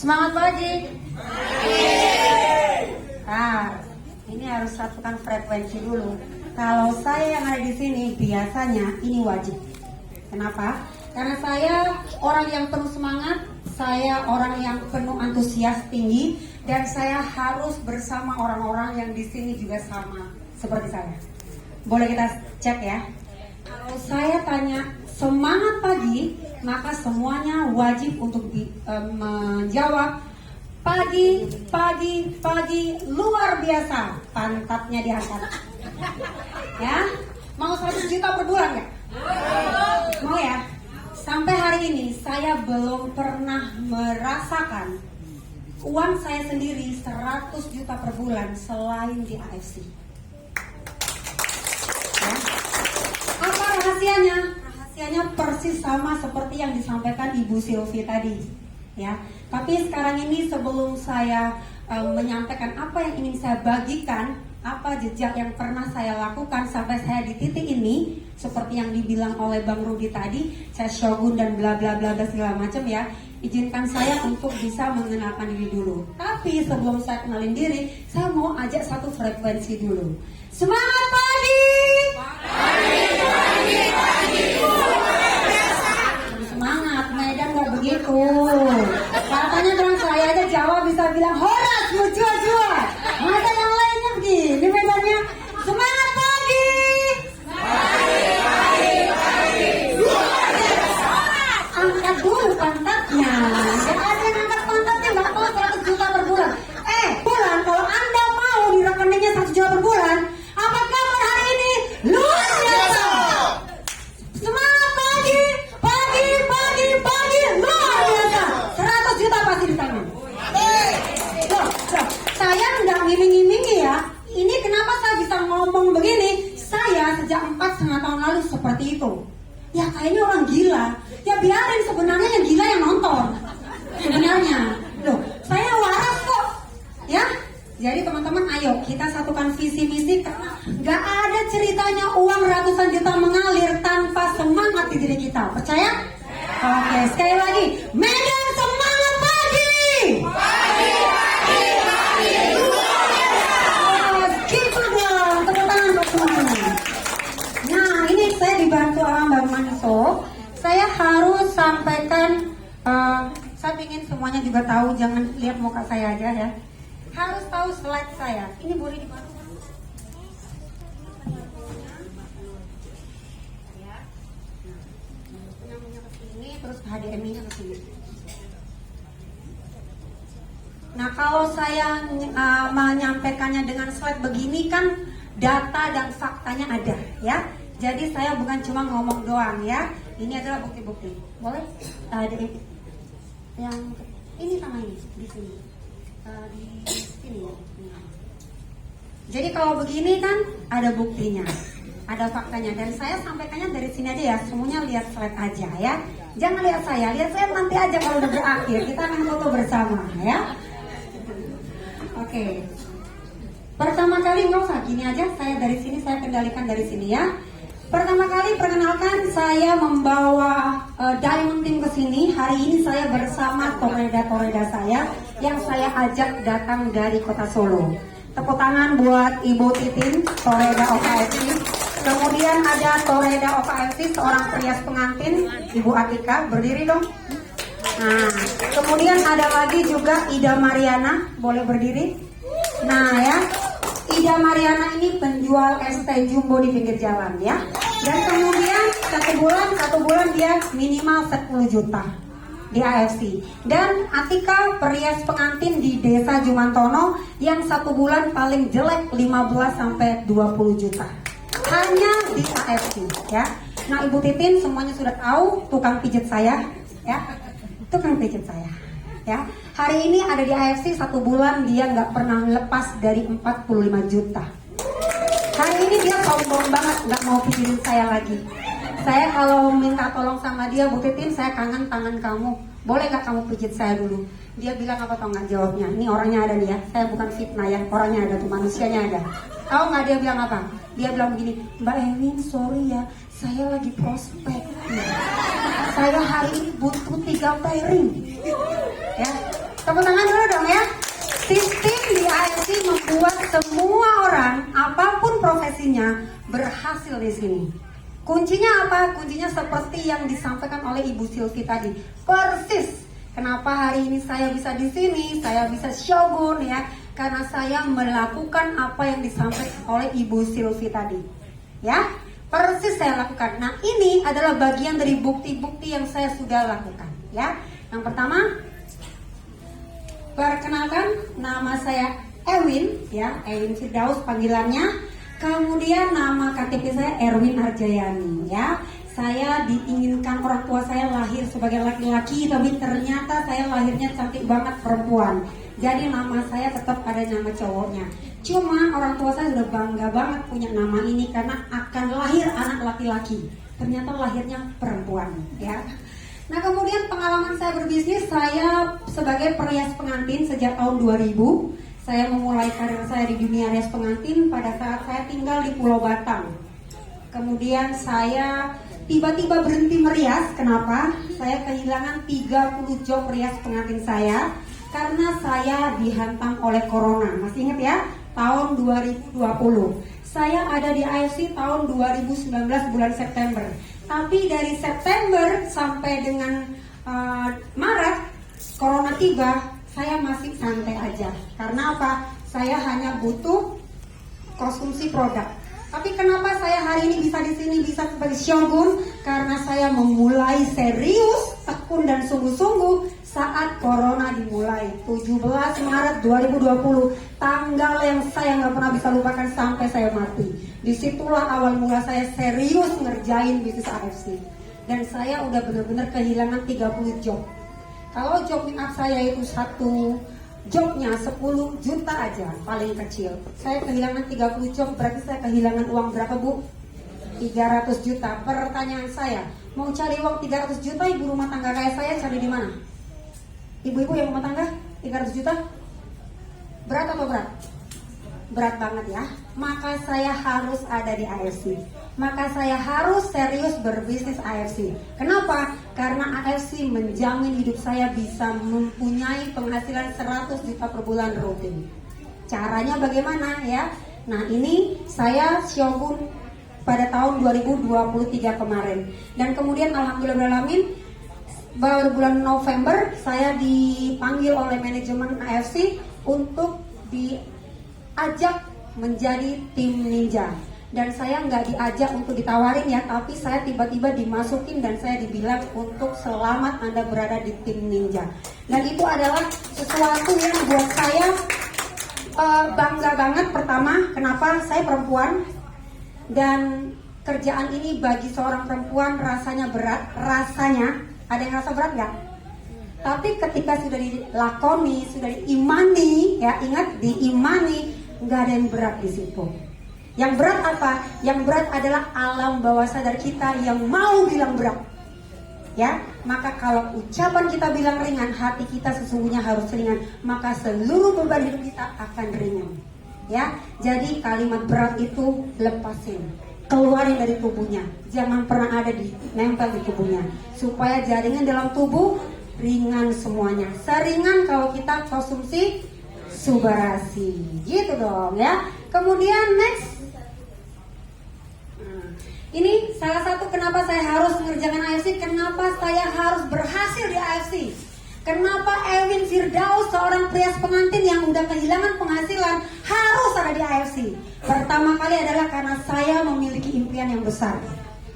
Semangat pagi. Nah, ini harus satukan frekuensi dulu. Kalau saya yang ada di sini biasanya ini wajib. Kenapa? Karena saya orang yang penuh semangat, saya orang yang penuh antusias tinggi, dan saya harus bersama orang-orang yang di sini juga sama seperti saya. Boleh kita cek ya. Kalau saya tanya semangat pagi, maka semuanya wajib untuk menjawab pagi, pagi, pagi, luar biasa. Pantatnya diangkat. Ya, mau 100 juta per bulan nggak? Mau ya? Sampai hari ini saya belum pernah merasakan uang saya sendiri 100 juta per bulan selain di AFC. Ya. Apa rahasianya? Rahasianya persis sama seperti yang disampaikan Ibu Silvi tadi. Ya, tapi sekarang ini sebelum saya menyampaikan apa yang ingin saya bagikan, apa jejak yang pernah saya lakukan sampai saya di titik ini, seperti yang dibilang oleh Bang Rudi tadi, saya shogun dan bla bla bla segala macam ya. Izinkan saya untuk bisa mengenalkan diri dulu. Tapi sebelum saya kenalin diri, saya mau ajak satu frekuensi dulu. Semangat pagi! Pagi! Semangat, Medan nggak begitu. Katanya teman saya aja Jawa bisa bilang horas, mujua-jua. Masa yang lainnya begini Medannya. Semangat pagi! Angkat dulu pantatnya. Gak ada yang angkat pantatnya, gak mau 100 juta per bulan. Bulan, kalau Anda mau di rekeningnya 1 juta per bulan, apa kabar hari ini? Luar biasa! Semangat pagi, pagi, pagi, pagi, luar biasa. 100 juta pasti di tangan. Loh, saya nggak ngiming-ngimingi ya. Ini kenapa saya bisa ngomong begini? Saya sejak 4,5 tahun lalu seperti itu. Ya kayaknya orang gila. Ya biarin, sebenarnya yang gila yang nonton. Sebenarnya. Loh, saya waras kok. Ya. Jadi teman-teman ayo kita satukan visi misi, karena gak ada ceritanya uang ratusan juta mengalir tanpa semangat di diri kita. Percaya? Oke, sekali lagi. Medan semangat pagi! Pagi, pagi, pagi! Gitu dong, tepuk tangan buat teman-teman. Nah, ini saya dibantu sama Bang Manso. Saya harus sampaikan, saya ingin semuanya juga tahu, jangan lihat muka saya aja ya. Harus tahu slide saya. Ini boleh dibantu? Ya. Punya ke sini, terus HDMI-nya ke sini. Nah, kalau saya menyampaikannya dengan slide begini kan data dan faktanya ada, ya. Jadi saya bukan cuma ngomong doang, ya. Ini adalah bukti-bukti. Boleh? Ada yang ini sama ini di sini. Di sini ya. Jadi kalau begini kan ada buktinya, ada faktanya, dan saya sampaikannya dari sini aja ya. Semuanya lihat slide aja ya. Jangan lihat saya nanti aja kalau udah berakhir. Kita akan foto bersama ya. Oke. Pertama kali nggak usah gini aja. Saya dari sini, saya kendalikan dari sini ya. Pertama kali perkenalkan, saya membawa Diamond Team ke sini. Hari ini saya bersama toreda-toreda saya yang saya ajak datang dari kota Solo. Tepuk tangan buat Ibu Titin, toreda OKFC. Kemudian ada toreda OKFC, seorang perias pengantin, Ibu Atika, berdiri dong. Nah, kemudian ada lagi juga Ida Mariana, boleh berdiri. Nah ya, Ida Mariana ini penjual es teh jumbo di pinggir jalan ya. Dan kemudian satu bulan dia minimal 10 juta di AFC. Dan Atika perias pengantin di Desa Jumantono yang 1 bulan paling jelek 15 sampai 20 juta. Hanya di AFC ya. Nah, Ibu Titin semuanya sudah tahu tukang pijat saya ya. Tukang pijat saya ya. Hari ini ada di AFC 1 bulan dia nggak pernah lepas dari 45 juta. Hari ini dia sombong banget, nggak mau pijitin saya lagi. Saya kalau minta tolong sama dia, Bu Titin, saya kangen tangan kamu. Boleh nggak kamu pijit saya dulu? Dia bilang apa tau nggak jawabnya? Ini orangnya ada nih ya, saya bukan fitnah ya, orangnya ada tuh, manusianya ada. Tahu nggak dia bilang apa? Dia bilang begini, Mbak Ewin, sorry ya, saya lagi prospek. Saya hari ini butuh 3 pairing. Ya, Tepuk tangan dulu dong ya. Sistem di AFC membuat semua orang, apapun profesinya, berhasil di sini. Kuncinya apa? Kuncinya seperti yang disampaikan oleh Ibu Silvi tadi. Persis. Kenapa hari ini saya bisa di sini, saya bisa Shogun ya? Karena saya melakukan apa yang disampaikan oleh Ibu Silvi tadi. Ya, persis saya lakukan. Nah, ini adalah bagian dari bukti-bukti yang saya sudah lakukan. Ya, yang pertama, perkenalkan, nama saya Ewin, ya, Ewin Firdaus panggilannya. Kemudian nama KTP saya Erwin Arjayani, ya. Saya diinginkan orang tua saya lahir sebagai laki-laki, tapi ternyata saya lahirnya cantik banget perempuan. Jadi nama saya tetap ada nama cowoknya. Cuma orang tua saya sudah bangga banget punya nama ini karena akan lahir anak laki-laki. Ternyata lahirnya perempuan, ya. Nah, kemudian pengalaman saya berbisnis, saya sebagai perias pengantin sejak tahun 2000. Saya memulai karir saya di dunia rias pengantin pada saat saya tinggal di Pulau Batam. Kemudian saya tiba-tiba berhenti merias. Kenapa? Saya kehilangan 30 job rias pengantin saya karena saya dihantam oleh corona. Masih ingat ya? Tahun 2020. Saya ada di AFC tahun 2019 bulan September. Tapi dari September sampai dengan Maret, corona tiba, saya masih santai aja. Karena apa? Saya hanya butuh konsumsi produk. Tapi kenapa saya hari ini bisa di sini, bisa sebagai Shogun? Karena saya memulai serius, tekun dan sungguh-sungguh saat corona dimulai. 17 Maret 2020, tanggal yang saya nggak pernah bisa lupakan sampai saya mati. Disitulah awal mula saya serius ngerjain bisnis AFC. Dan saya udah benar-benar kehilangan 30 job. Kalau job make up saya itu satu jobnya 10 juta aja paling kecil. Saya kehilangan 30 job, berarti saya kehilangan uang berapa, Bu? 300 juta. Pertanyaan saya, mau cari uang 300 juta ibu rumah tangga kayak saya cari di mana? Ibu-ibu yang rumah tangga 300 juta? Berat atau berat? Berat banget ya. Maka saya harus ada di AFC. Maka saya harus serius berbisnis AFC. Kenapa? Karena AFC menjamin hidup saya bisa mempunyai penghasilan 100 juta per bulan rutin. Caranya bagaimana ya? Nah, ini saya Shogun pada tahun 2023 kemarin. Dan kemudian alhamdulillahirrahmanirrahim, baru bulan November saya dipanggil oleh manajemen AFC untuk diajak menjadi tim ninja. Dan saya nggak diajak untuk ditawarin ya, tapi saya tiba-tiba dimasukin dan saya dibilang untuk selamat Anda berada di tim ninja. Dan itu adalah sesuatu yang buat saya bangga banget. Pertama, kenapa? Saya perempuan dan kerjaan ini bagi seorang perempuan rasanya berat. Rasanya, ada yang rasa berat nggak? Tapi ketika sudah dilakoni, sudah diimani, ya ingat diimani, nggak ada yang berat di situ. Yang berat apa? Yang berat adalah alam bawah sadar kita yang mau bilang berat. Ya, maka kalau ucapan kita bilang ringan, hati kita sesungguhnya harus ringan. Maka seluruh beban hidup kita akan ringan. Ya, jadi kalimat berat itu lepasin, keluarin dari tubuhnya. Jangan pernah ada di nempel di tubuhnya. Supaya jaringan dalam tubuh ringan semuanya. Seringan kalau kita konsumsi subarasi. Gitu dong ya. Kemudian next. Ini salah satu kenapa saya harus mengerjakan AFC, kenapa saya harus berhasil di AFC. Kenapa Ewin Firdaus, seorang perias pengantin yang udah kehilangan penghasilan, harus ada di AFC. Pertama kali adalah karena saya memiliki impian yang besar.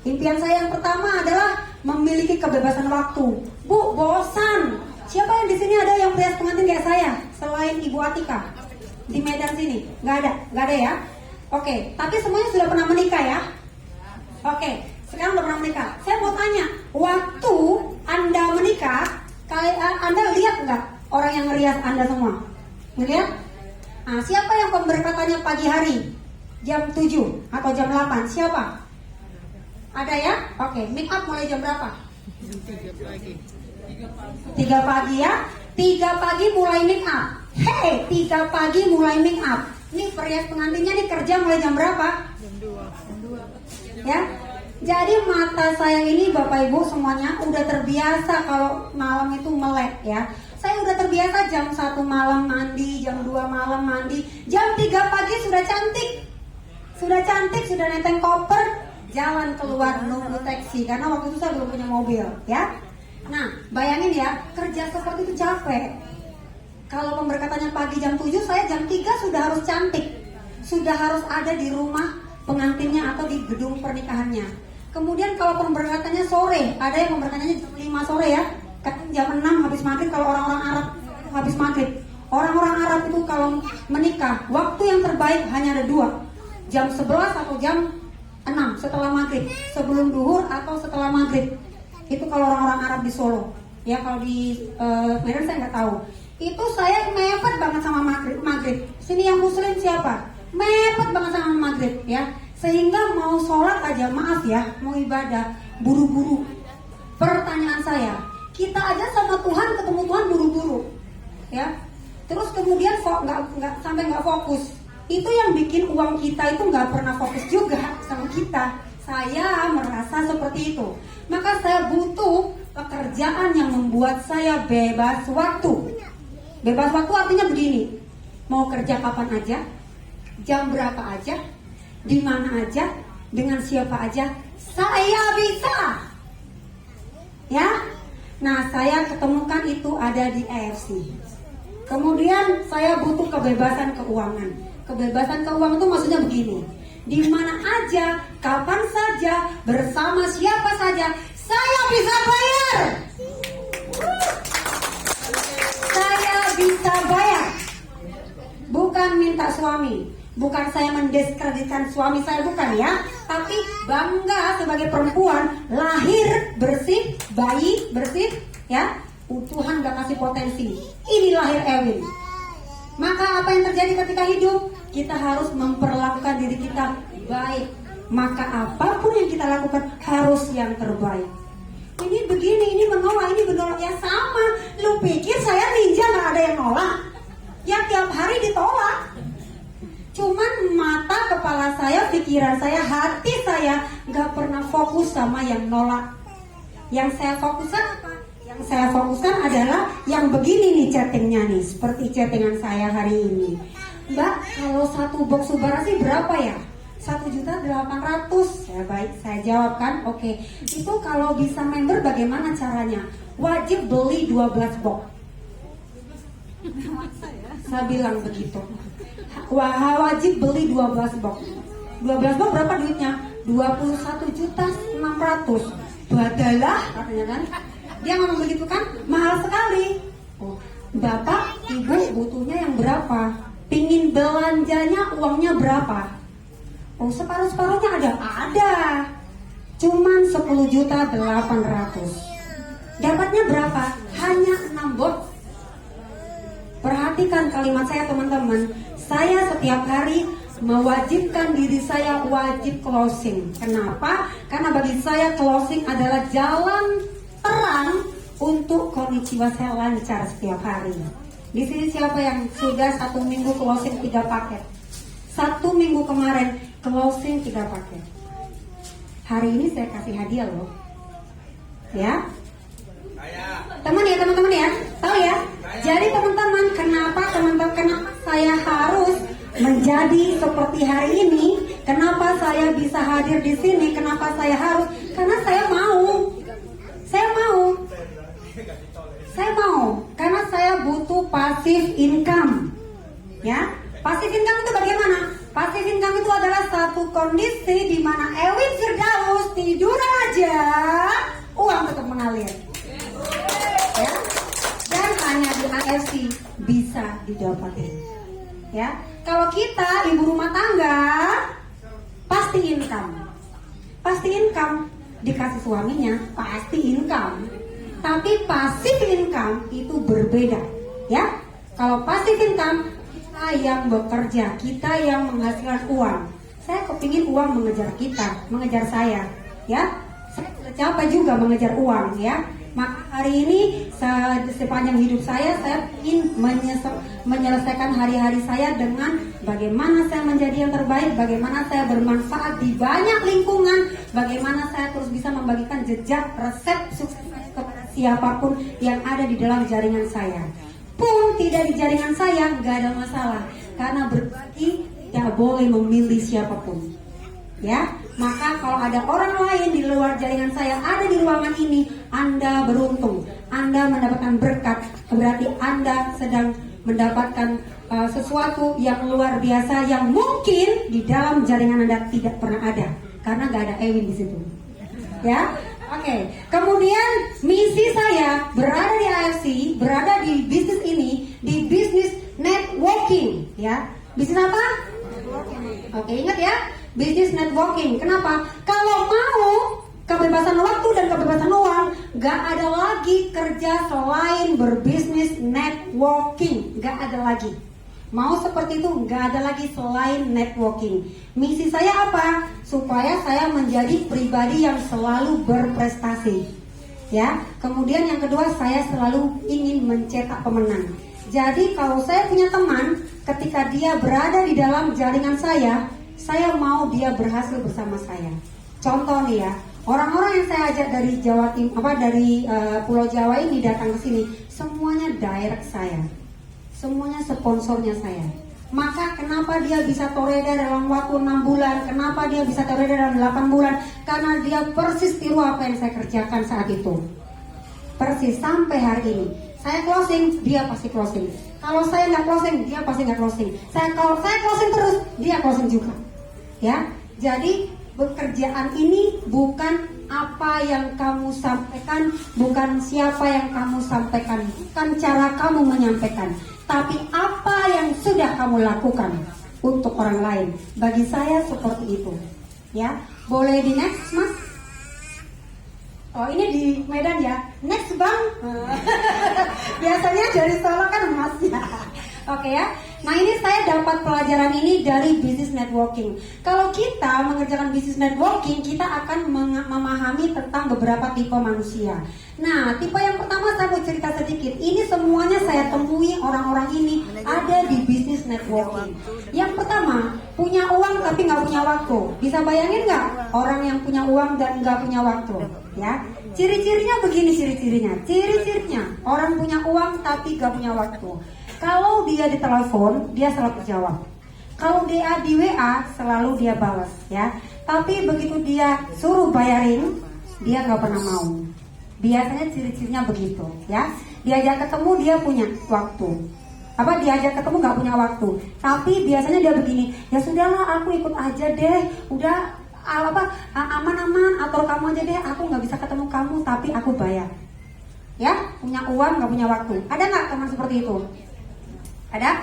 Impian saya yang pertama adalah memiliki kebebasan waktu. Bu, bosan. Siapa yang di sini ada yang perias pengantin kayak saya selain Ibu Atika di Medan sini? Nggak ada ya. Oke, tapi semuanya sudah pernah menikah ya. Oke, sekarang udah pernah menikah. Saya mau tanya, waktu Anda menikah, Anda lihat nggak orang yang ngerias Anda semua? Ngeliat? Nah, siapa yang pemberkatannya pagi hari? Jam 7 atau jam 8? Siapa? Ada ya? Oke, make up mulai jam berapa? 3 pagi ya? 3 pagi mulai make up. Hey, 3 pagi mulai make up. Nih perias pengantinnya nih kerja mulai jam berapa? Jam 2. Ya, jadi mata saya ini Bapak Ibu semuanya udah terbiasa kalau malam itu melek ya. Saya udah terbiasa jam 1 malam mandi, jam 2 malam mandi, jam 3 pagi sudah cantik. Sudah cantik, sudah neteng koper, jalan keluar nunggu taksi karena waktu itu saya belum punya mobil, ya. Nah, bayangin ya, kerja seperti itu capek. Kalau pemberkatannya pagi jam 7, saya jam 3 sudah harus cantik. Sudah harus ada di rumah pengantinnya atau di gedung pernikahannya. Kemudian kalau pemberkatannya sore, ada yang pemberkatannya jam 5 sore ya. Kadang jam 6 habis maghrib kalau orang-orang Arab habis maghrib. Orang-orang Arab itu kalau menikah, waktu yang terbaik hanya ada 2. Jam 11 atau jam 6 setelah maghrib, sebelum duhur atau setelah maghrib. Itu kalau orang-orang Arab di Solo. Ya, kalau di Medan saya nggak tahu. Itu saya mepet banget sama maghrib. Sini yang muslim siapa? Mepet banget sama maghrib, ya. Sehingga mau sholat aja, maaf ya, mau ibadah buru-buru. Pertanyaan saya, kita aja sama Tuhan ketemu Tuhan buru-buru, ya. Terus kemudian nggak fokus. Itu yang bikin uang kita itu nggak pernah fokus juga sama kita. Saya merasa seperti itu. Maka saya butuh pekerjaan yang membuat saya bebas waktu. Bebas waktu artinya begini, mau kerja kapan aja, jam berapa aja, di mana aja, dengan siapa aja, saya bisa. Ya, nah saya ketemukan itu ada di AFC. Kemudian saya butuh kebebasan keuangan. Kebebasan keuangan itu maksudnya begini, di mana aja, kapan saja, bersama siapa saja, saya bisa bayar. Saya bisa bayar. Bukan minta suami, bukan saya mendiskreditkan suami saya, bukan ya. Tapi bangga sebagai perempuan, lahir bersih, bayi bersih, ya. Tuhan gak kasih potensi. Ini lahir Ewin. Maka apa yang terjadi ketika hidup? Kita harus memperlakukan diri kita baik. Maka apapun yang kita lakukan harus yang terbaik. Ini begini, ini menolak, ini menolak. Ya sama, lu pikir saya ninja gak ada yang nolak? Ya tiap hari ditolak. Cuman mata, kepala saya, pikiran saya, hati saya gak pernah fokus sama yang nolak. Yang saya fokuskan apa? Yang saya fokuskan adalah yang begini nih chattingnya nih. Seperti chattingan saya hari ini. Mbak, kalau satu box Subarasi berapa ya? 1.800.000. Saya jawab kan, oke. Itu kalau bisa member bagaimana caranya? Wajib beli 12 box. Saya bilang begitu. Wah, wajib beli 12 box. 12 box berapa duitnya? 21.600.000. Badalah katanya kan. Dia ngomong begitu kan, mahal sekali. Oh, Bapak, Ibu butuhnya yang berapa? Pingin belanjanya uangnya berapa? Oh, separuh-separuhnya ada. Cuman 10.800.000. Dapatnya berapa? Hanya 6 box. Perhatikan kalimat saya teman-teman. Saya setiap hari mewajibkan diri saya wajib closing. Kenapa? Karena bagi saya closing adalah jalan terang untuk konnichiwa saya lancar setiap hari. Di sini siapa yang sudah 1 minggu closing 3 paket? 1 minggu kemarin closing 3 paket. Hari ini saya kasih hadiah loh. Ya. Teman-teman ya, tahu ya? Jadi teman-teman, kenapa saya harus menjadi seperti hari ini? Kenapa saya bisa hadir di sini? Kenapa saya harus? Karena saya mau. Karena saya butuh passive income. Ya, passive income itu bagaimana? Passive income itu adalah satu kondisi di mana Ewin Firdaus tidur aja, uang tetap mengalir. Ya, dan hanya di AFC bisa didapatin. Ya, kalau kita ibu rumah tangga pasti income dikasih suaminya pasti income. Tapi passive income itu berbeda, ya. Kalau passive income kita yang bekerja, kita yang menghasilkan uang. Saya kepingin uang mengejar saya, ya. Saya sudah capek juga mengejar uang, ya. Maka hari ini sepanjang hidup saya ingin menyelesaikan hari-hari saya dengan bagaimana saya menjadi yang terbaik, bagaimana saya bermanfaat di banyak lingkungan, bagaimana saya terus bisa membagikan jejak resep sukses kepada siapapun yang ada di dalam jaringan saya. pun tidak di jaringan saya, nggak ada masalah. Karena berbagi tidak boleh memilih siapapun. Ya, maka kalau ada orang lain di luar jaringan saya ada di ruangan ini, Anda beruntung, Anda mendapatkan berkat, berarti Anda sedang mendapatkan sesuatu yang luar biasa yang mungkin di dalam jaringan Anda tidak pernah ada, karena nggak ada Ewin di situ. Ya, oke. Kemudian misi saya berada di AFC, berada di bisnis ini, di bisnis networking. Ya, bisnis apa? Oke, ingat ya. Business networking. Kenapa? Kalau mau kebebasan waktu dan kebebasan uang, gak ada lagi kerja selain berbisnis networking. Gak ada lagi. Mau seperti itu, gak ada lagi selain networking. Misi saya apa? Supaya saya menjadi pribadi yang selalu berprestasi. Ya. Kemudian yang kedua, saya selalu ingin mencetak pemenang. Jadi kalau saya punya teman, ketika dia berada di dalam jaringan saya mau dia berhasil bersama saya. Contoh nih ya, orang-orang yang saya ajak dari Jawa Timur, dari Pulau Jawa ini datang ke sini, semuanya direct saya, semuanya sponsornya saya. Maka kenapa dia bisa toreda dalam waktu 6 bulan? Kenapa dia bisa toreda dalam 8 bulan? Karena dia persis tiru apa yang saya kerjakan saat itu. Persis sampai hari ini. Saya closing, dia pasti closing. Kalau saya nggak closing, dia pasti nggak closing. Kalau saya closing terus, dia closing juga. Ya, jadi pekerjaan ini bukan apa yang kamu sampaikan, bukan siapa yang kamu sampaikan, bukan cara kamu menyampaikan, tapi apa yang sudah kamu lakukan untuk orang lain. Bagi saya seperti itu. Ya, boleh di next, Mas? Oh, ini di Medan ya. Next, Bang. Biasanya dari Solo kan Mas ya. Oke ya. Nah, ini saya dapat pelajaran ini dari business networking. Kalau kita mengerjakan business networking, kita akan memahami tentang beberapa tipe manusia. Nah, tipe yang pertama saya mau cerita sedikit. Ini semuanya saya temui orang-orang ini ada di business networking. Yang pertama, punya uang tapi nggak punya waktu. Bisa bayangin nggak orang yang punya uang dan nggak punya waktu? Ya, ciri-cirinya begini ciri-cirinya. Ciri-cirinya orang punya uang tapi nggak punya waktu. Kalau dia ditelepon, dia selalu jawab. Kalau dia di WA, selalu dia balas, ya. Tapi begitu dia suruh bayarin, dia nggak pernah mau. Biasanya ciri-cirinya begitu, ya. Diajak ketemu dia punya waktu. Diajak ketemu nggak punya waktu. Tapi biasanya dia begini, ya sudahlah aku ikut aja deh. Udah aman-aman, atur kamu aja deh. Aku nggak bisa ketemu kamu, tapi aku bayar. Ya, punya uang nggak punya waktu. Ada nggak teman seperti itu? Ada?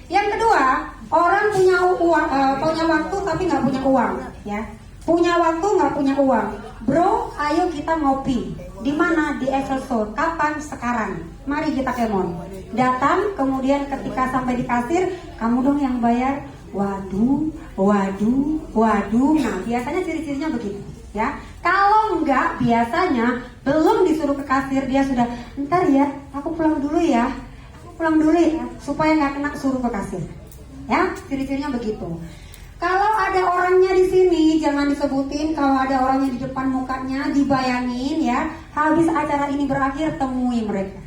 Yang kedua, orang punya uang, punya waktu tapi nggak punya uang, ya. Punya waktu nggak punya uang. Bro, ayo kita ngopi. Di mana? Di Excelsior. Kapan? Sekarang. Mari kita kemon. Datang, kemudian ketika sampai di kasir, kamu dong yang bayar. Waduh. Nah, biasanya ciri-cirinya begitu, ya. Kalau enggak, biasanya belum disuruh ke kasir, dia sudah, ntar ya, aku pulang dulu ya, supaya nggak kena suruh ke kasir. Ya, ciri-cirinya begitu. Kalau ada orangnya di sini, jangan disebutin. Kalau ada orangnya di depan mukanya, dibayangin ya. Habis acara ini berakhir, temui mereka.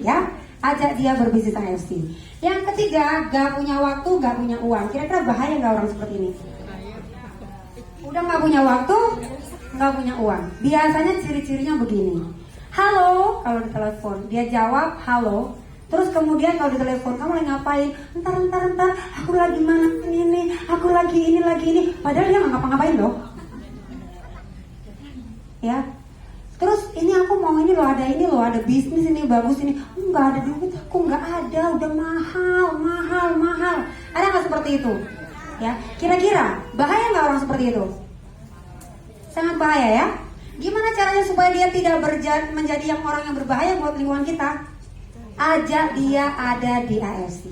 Ya, ajak dia berbisnis AFC. Yang ketiga, gak punya waktu, gak punya uang. Kira-kira bahaya nggak orang seperti ini? Udah gak punya waktu, gak punya uang. Biasanya ciri-cirinya begini. Halo, kalau ditelepon, dia jawab halo. Terus kemudian kalau ditelepon, kamu lagi ngapain? Entar, aku lagi mana ini, aku lagi ini. Padahal dia nggak ngapa-ngapain loh. Ya. Terus ini aku mau ini loh, ada bisnis ini bagus ini. Nggak ada duit, aku nggak ada, udah mahal. Ada nggak seperti itu? Ya. Kira-kira bahaya nggak orang seperti itu? Sangat bahaya ya. Gimana caranya supaya dia tidak menjadi orang yang berbahaya buat lingkungan kita? Ajak dia ada di AFC,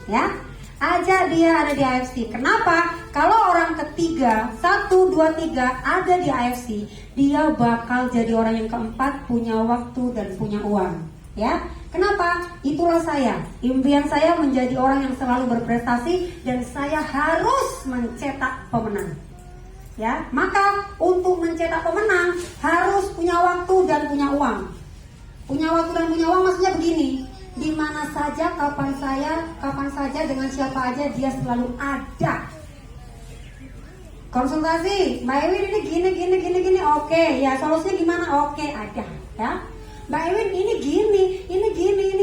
ya. Ajak dia ada di AFC. Kenapa? Kalau orang ketiga 1, 2, 3 ada di AFC, dia bakal jadi orang yang keempat, punya waktu dan punya uang, ya. Kenapa? Itulah saya. Impian saya menjadi orang yang selalu berprestasi dan saya harus mencetak pemenang. Ya, maka untuk mencetak pemenang harus punya waktu dan punya uang. Punya waktu dan punya uang maksudnya begini. Di saja, kapan saja, dengan siapa aja dia selalu ada. Konsultasi, Mbak Ewin ini gini, oke, ya solusinya gimana? Oke, ada, ya. Mbak Ewin ini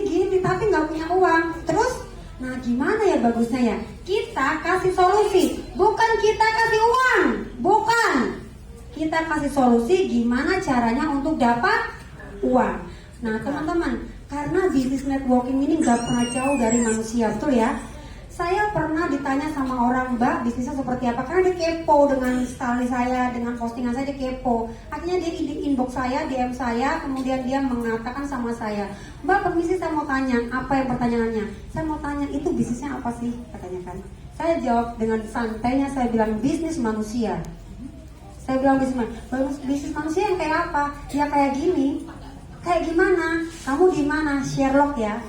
gini, tapi nggak punya uang. Terus, nah gimana ya bagusnya ya? Kita kasih solusi, bukan kita kasih uang, bukan. Kita kasih solusi gimana caranya untuk dapat uang. Nah teman-teman, karena bisnis networking ini nggak pernah jauh dari manusia, betul ya? Saya pernah ditanya sama orang, Mbak, bisnisnya seperti apa? Karena dia kepo dengan story saya, dengan postingan saya, dia kepo. Akhirnya dia inbox saya, DM saya, kemudian dia mengatakan sama saya, Mbak, permisi saya mau tanya, apa yang pertanyaannya? Saya mau tanya, itu bisnisnya apa sih? Katanya kan. Saya jawab dengan santainya, saya bilang bisnis manusia. Saya bilang bisnis manusia yang kayak apa? Ya kayak gini. Kayak gimana? Kamu di mana? Sherlock ya.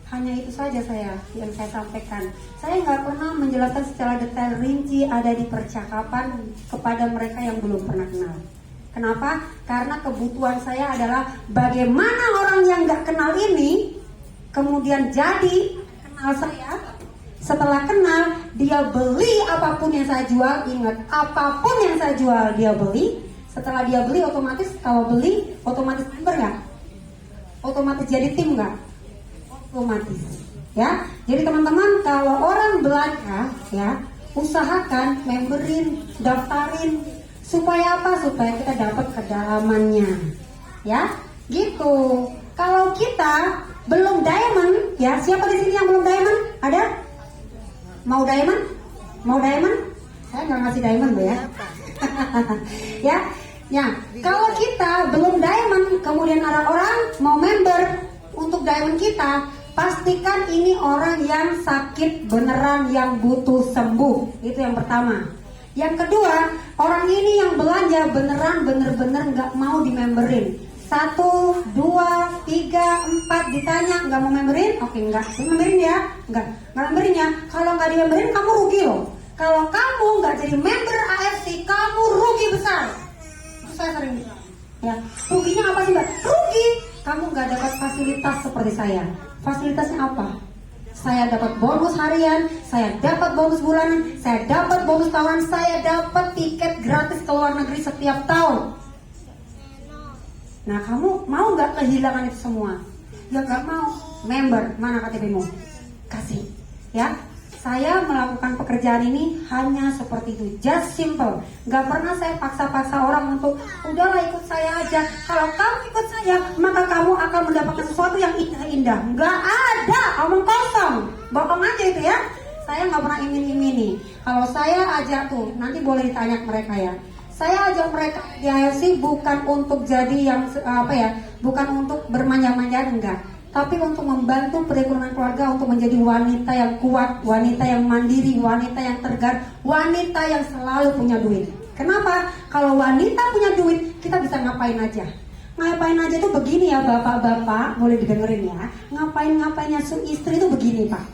Hanya itu saja yang saya sampaikan. Saya nggak pernah menjelaskan secara detail rinci ada di percakapan kepada mereka yang belum pernah kenal. Kenapa? Karena kebutuhan saya adalah bagaimana orang yang nggak kenal ini kemudian jadi kenal saya. Setelah kenal, dia beli apapun yang saya jual. Ingat, apapun yang saya jual dia beli. Setelah dia beli, otomatis kalau beli otomatis member nggak? Otomatis jadi tim nggak? Otomatis, ya. Jadi teman-teman, kalau orang belanja, ya, usahakan memberin, daftarin, supaya apa? Supaya kita dapat kedalamannya, ya. Gitu. Kalau kita belum diamond, ya, siapa di sini yang belum diamond? Ada? Mau diamond? Mau diamond? Saya nggak ngasih diamond, ya. Ya, ya. Kalau kita belum diamond, kemudian ada orang mau member untuk diamond kita, pastikan ini orang yang sakit beneran, yang butuh sembuh. Itu yang pertama. Yang kedua, orang ini yang belanja beneran bener-bener nggak mau dimemberin. 1, 2, 3, 4 ditanya nggak mau memberin, oke nggak memberin ya, nggak memberin ya. Kalau nggak dimemberin kamu rugi loh. Kalau kamu nggak jadi member AFC, kamu rugi besar. Itu saya sering bilang. Ya, ruginya apa sih Mbak? Rugi. Kamu nggak dapat fasilitas seperti saya. Fasilitasnya apa? Saya dapat bonus harian, saya dapat bonus bulanan, saya dapat bonus tahunan, saya dapat tiket gratis ke luar negeri setiap tahun. Nah, kamu mau nggak kehilangan itu semua? Ya nggak mau. Member, mana KTP-mu? Kasih. Ya, saya melakukan pekerjaan ini hanya seperti itu, just simple. Gak pernah saya paksa-paksa orang untuk udahlah ikut saya aja. Kalau kamu ikut saya, maka kamu akan mendapatkan sesuatu yang indah-indah. Gak ada, omong kosong, bohong aja itu ya. Saya gak pernah iming-imini. Kalau saya ajak tuh, nanti boleh ditanya ke mereka ya. Saya ajak mereka di AFC bukan untuk jadi yang bukan untuk bermanja-manja, enggak. Tapi untuk membantu perekonomian keluarga, untuk menjadi wanita yang kuat, wanita yang mandiri, wanita yang tegar, wanita yang selalu punya duit. Kenapa? Kalau wanita punya duit, kita bisa ngapain aja. Ngapain aja itu begini ya bapak-bapak, boleh didengerin ya. Ngapain-ngapainnya istri itu begini Pak.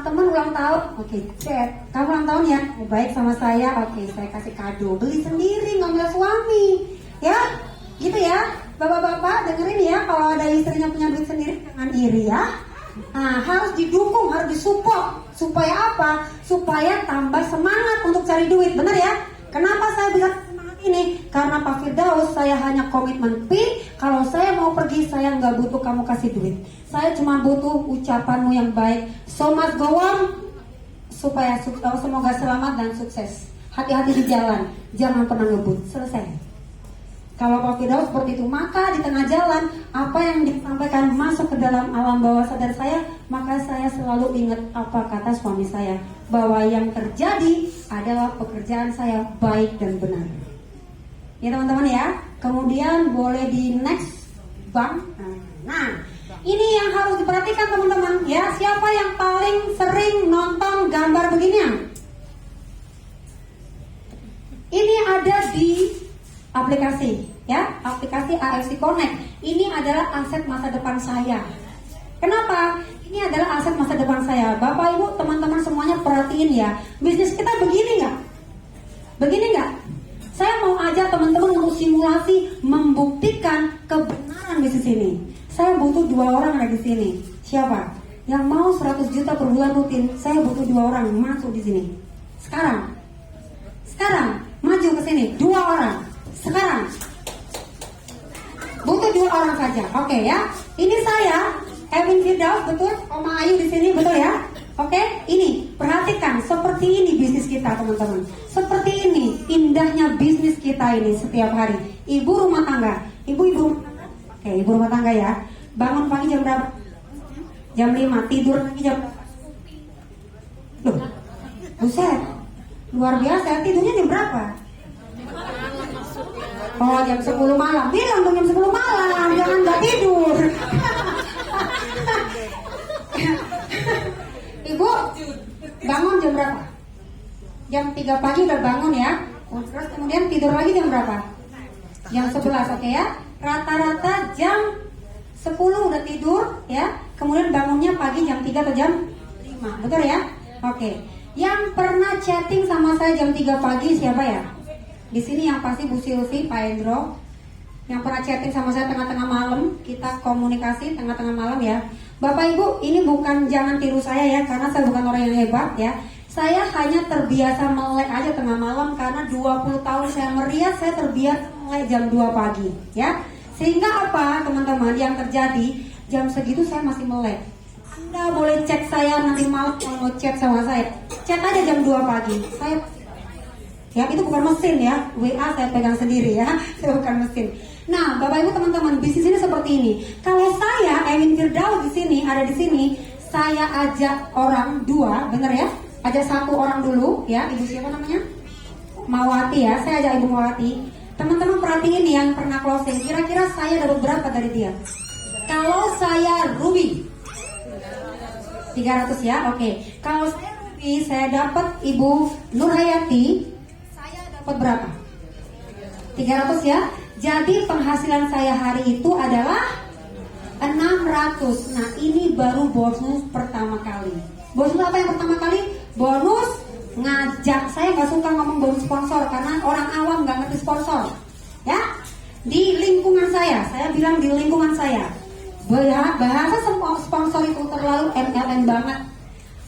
Teman ulang tahun, oke, chat. Kamu ulang tahun ya? Baik sama saya, oke, saya kasih kado. Beli sendiri, ngambil suami, ya, gitu ya. Bapak-bapak dengerin ya, kalau ada istrinya punya duit sendiri jangan iri ya. Nah, harus didukung, harus disupport. Supaya apa? Supaya tambah semangat untuk cari duit, benar ya? Kenapa saya bisa semangat ini? Karena Pak Firdaus, saya hanya komitmen P. Kalau saya mau pergi, saya nggak butuh kamu kasih duit. Saya cuma butuh ucapanmu yang baik. So much go on, supaya semoga selamat dan sukses. Hati-hati di jalan, jangan pernah ngebut. Selesai. Kalau Pak Firdaus seperti itu, maka di tengah jalan apa yang disampaikan masuk ke dalam alam bawah sadar saya, maka saya selalu ingat apa kata suami saya, bahwa yang terjadi adalah pekerjaan saya baik dan benar. Ya teman-teman ya. Kemudian boleh di next bang. Nah, ini yang harus diperhatikan teman-teman ya. Siapa yang paling sering nonton gambar beginian? Ini ada di aplikasi ya, aplikasi AFC Connect. Ini adalah aset masa depan saya. Kenapa? Ini adalah aset masa depan saya. Bapak Ibu, teman-teman semuanya perhatiin ya. Bisnis kita begini nggak? Begini nggak? Saya mau ajak teman-teman untuk simulasi membuktikan kebenaran bisnis ini. Saya butuh 2 orang ada di sini. Siapa? Yang mau 100 juta per bulan rutin, saya butuh 2 orang masuk di sini. Sekarang, maju ke sini, 2 orang. Sekarang, butuh 2 orang saja. Oke ya. Ini saya, Erwin Firdaus, betul? Oma Ayu di sini, betul ya? Oke, ini perhatikan seperti ini bisnis kita teman-teman. Seperti ini indahnya bisnis kita ini setiap hari. Ibu rumah tangga, ibu rumah tangga ya. Bangun pagi jam berapa? Jam 5, tidur lagi jam. Loh, buset, luar biasa. Tidurnya jam berapa? Oh, jam 10 malam. Bilang dong jam 10 malam, jangan nggak tidur. Ibu bangun jam berapa? Jam 3 pagi udah bangun ya. Terus kemudian tidur lagi jam berapa? Jam 11, oke ya. Rata-rata jam 10 udah tidur ya. Kemudian bangunnya pagi jam 3 atau jam 5, betul ya? Oke. Yang pernah chatting sama saya jam 3 pagi siapa ya? Di sini yang pasti Bu Silvi, Pak Endro. Yang pernah chatting sama saya tengah-tengah malam, kita komunikasi tengah-tengah malam ya. Bapak Ibu, ini bukan, jangan tiru saya ya, karena saya bukan orang yang hebat ya. Saya hanya terbiasa melek aja tengah malam karena 20 tahun saya merias, saya terbiasa melek jam 2 pagi ya. Sehingga apa teman-teman yang terjadi, jam segitu saya masih melek. Anda boleh cek saya nanti malam kalau mau chat sama saya. Chat aja jam 2 pagi. Saya ya, itu bukan mesin ya. WA saya pegang sendiri ya. Saya bukan mesin. Nah, Bapak Ibu teman-teman, bisnis ini seperti ini. Kalau saya Erwin Firdaus di sini, ada di sini, saya ajak orang 2, bener ya? Ajak 1 orang dulu ya. Ibu siapa namanya? Mawati ya. Saya ajak Ibu Mawati. Teman-teman perhatiin nih yang pernah closing. Kira-kira saya dapat berapa dari dia? Kalau saya Ruby 300 ya, oke. Kalau saya Ruby, saya dapat Ibu Nurhayati, saya dapat berapa? 300 ya. Jadi penghasilan saya hari itu adalah 600. Nah, ini baru bonus pertama kali. Bonus apa yang pertama kali? Bonus ngajak. Saya nggak suka ngomong bonus sponsor karena orang awam nggak ngerti sponsor. Ya, di lingkungan saya bilang di lingkungan saya. Bahasa sponsor itu terlalu MLM banget.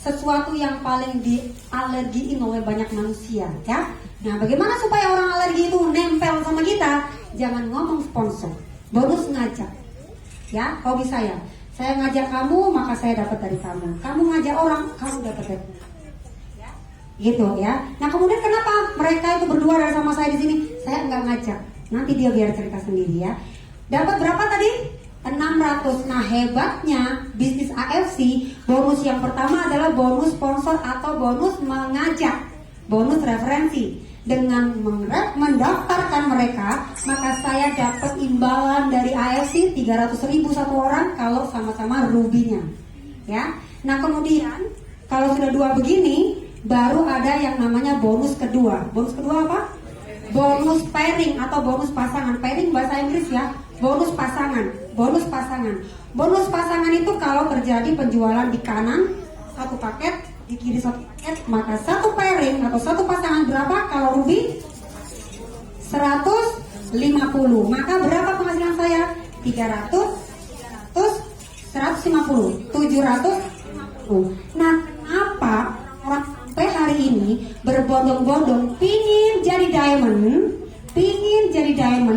Sesuatu yang paling dialergiin oleh banyak manusia, ya. Nah, bagaimana supaya orang alergi itu nempel sama kita? Jangan ngomong sponsor, bonus ngajak. Ya, hobi saya ngajak kamu, maka saya dapat dari kamu. Kamu ngajak orang, kamu dapat dari kamu. Ya, gitu ya. Nah, kemudian kenapa mereka itu berdua ada sama saya di sini? Saya nggak ngajak. Nanti dia biar cerita sendiri ya. Dapat berapa tadi? 600. Nah, hebatnya bisnis AFC, bonus yang pertama adalah bonus sponsor atau bonus mengajak, bonus referensi. Dengan mendaftarkan mereka, maka saya dapat imbalan dari AFC 300.000 satu orang kalau sama-sama rubinya. Ya. Nah, kemudian kalau sudah 2 begini, baru ada yang namanya bonus kedua. Bonus kedua apa? Bonus pairing atau bonus pasangan. Pairing bahasa Inggris ya. Bonus pasangan. Bonus pasangan. Bonus pasangan itu kalau terjadi penjualan di kanan 1 paket, di kiri 1 paket, maka 1 pairing atau 1 pasangan berapa? Kalau Ruby 150. Maka berapa penghasilan saya? 300, 150, 750. Nah, kenapa orang sampai hari ini berbondong-bondong pingin jadi diamond?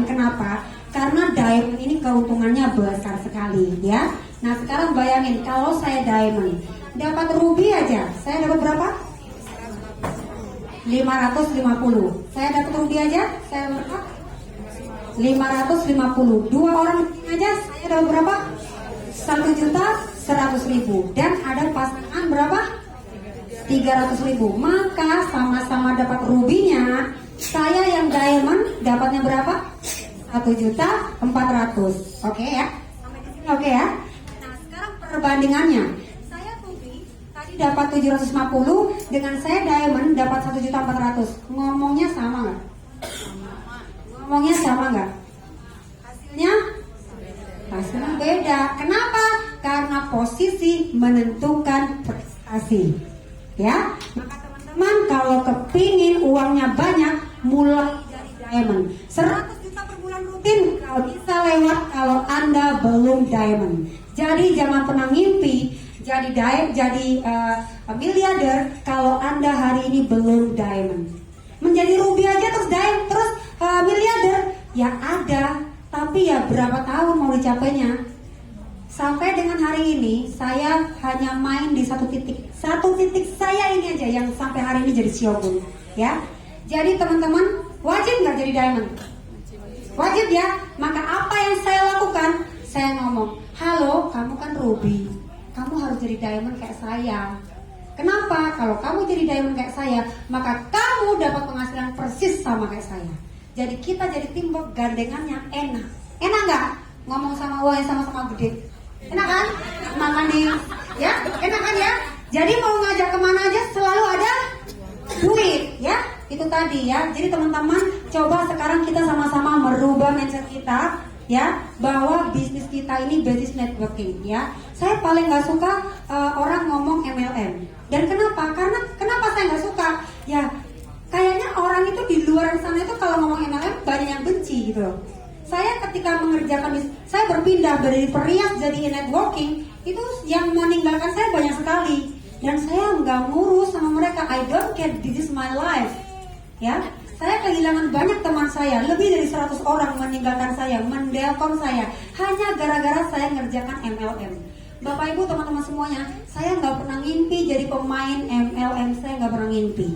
Kenapa? Karena diamond ini keuntungannya besar sekali ya. Nah, sekarang bayangin kalau saya diamond dapat ruby aja, saya dapat berapa? 550. Saya dapat ruby aja, saya dapat 550. 2 orang aja saya dapat berapa? 1.100.000. Dan ada pasangan berapa? 300.000. Maka sama-sama dapat rubinya. Saya yang diamond dapatnya berapa? 1.400.000. Oke ya? Oke ya? Nah, sekarang perbandingannya. Dapat 750 dengan saya diamond dapat 1.400.000. Ngomongnya sama nggak? Ngomongnya sama nggak? Hasilnya beda. Kenapa? Karena posisi menentukan prestasi. Ya, maka teman-teman kalau kepingin uangnya banyak, mulai dari diamond. 100 juta per bulan rutin kalau bisa lewat kalau Anda belum diamond. diamond. Jadi jangan pernah ngimpi jadi miliarder kalau Anda hari ini belum diamond. Menjadi ruby aja terus diamond terus miliarder ya ada, tapi ya berapa tahun mau dicapainya? Sampai dengan hari ini saya hanya main di satu titik saya ini aja yang sampai hari ini jadi Shogun, ya. Jadi teman-teman wajib nggak jadi diamond? Wajib ya. Maka apa yang saya lakukan? Saya ngomong, halo, kamu kan ruby, kamu harus jadi diamond kayak saya. Kenapa? Kalau kamu jadi diamond kayak saya, maka kamu dapat penghasilan persis sama kayak saya. Jadi kita jadi teamwork, gandengannya enak. Enak nggak? Ngomong sama wah sama-sama gede. Enak kan? Makan di, ya? Enak kan ya? Jadi mau ngajak kemana aja selalu ada duit, ya? Itu tadi ya. Jadi teman-teman, coba sekarang kita sama-sama merubah mindset kita, ya, bahwa bisnis kita ini bisnis networking, ya. Saya paling nggak suka orang ngomong MLM. Dan kenapa? Karena kenapa saya nggak suka? Ya, kayaknya orang itu di luar sana itu kalau ngomong MLM banyak yang benci gitu loh. Saya ketika mengerjakan bisnis, saya berpindah dari perias jadi networking, itu yang meninggalkan saya banyak sekali. Dan saya nggak ngurus sama mereka. I don't care, this is my life. Ya, saya kehilangan banyak teman saya, lebih dari 100 orang meninggalkan saya, mendelpon saya, hanya gara-gara saya ngerjakan MLM. Bapak Ibu teman-teman semuanya, saya nggak pernah ngimpi jadi pemain MLM, saya nggak pernah ngimpi,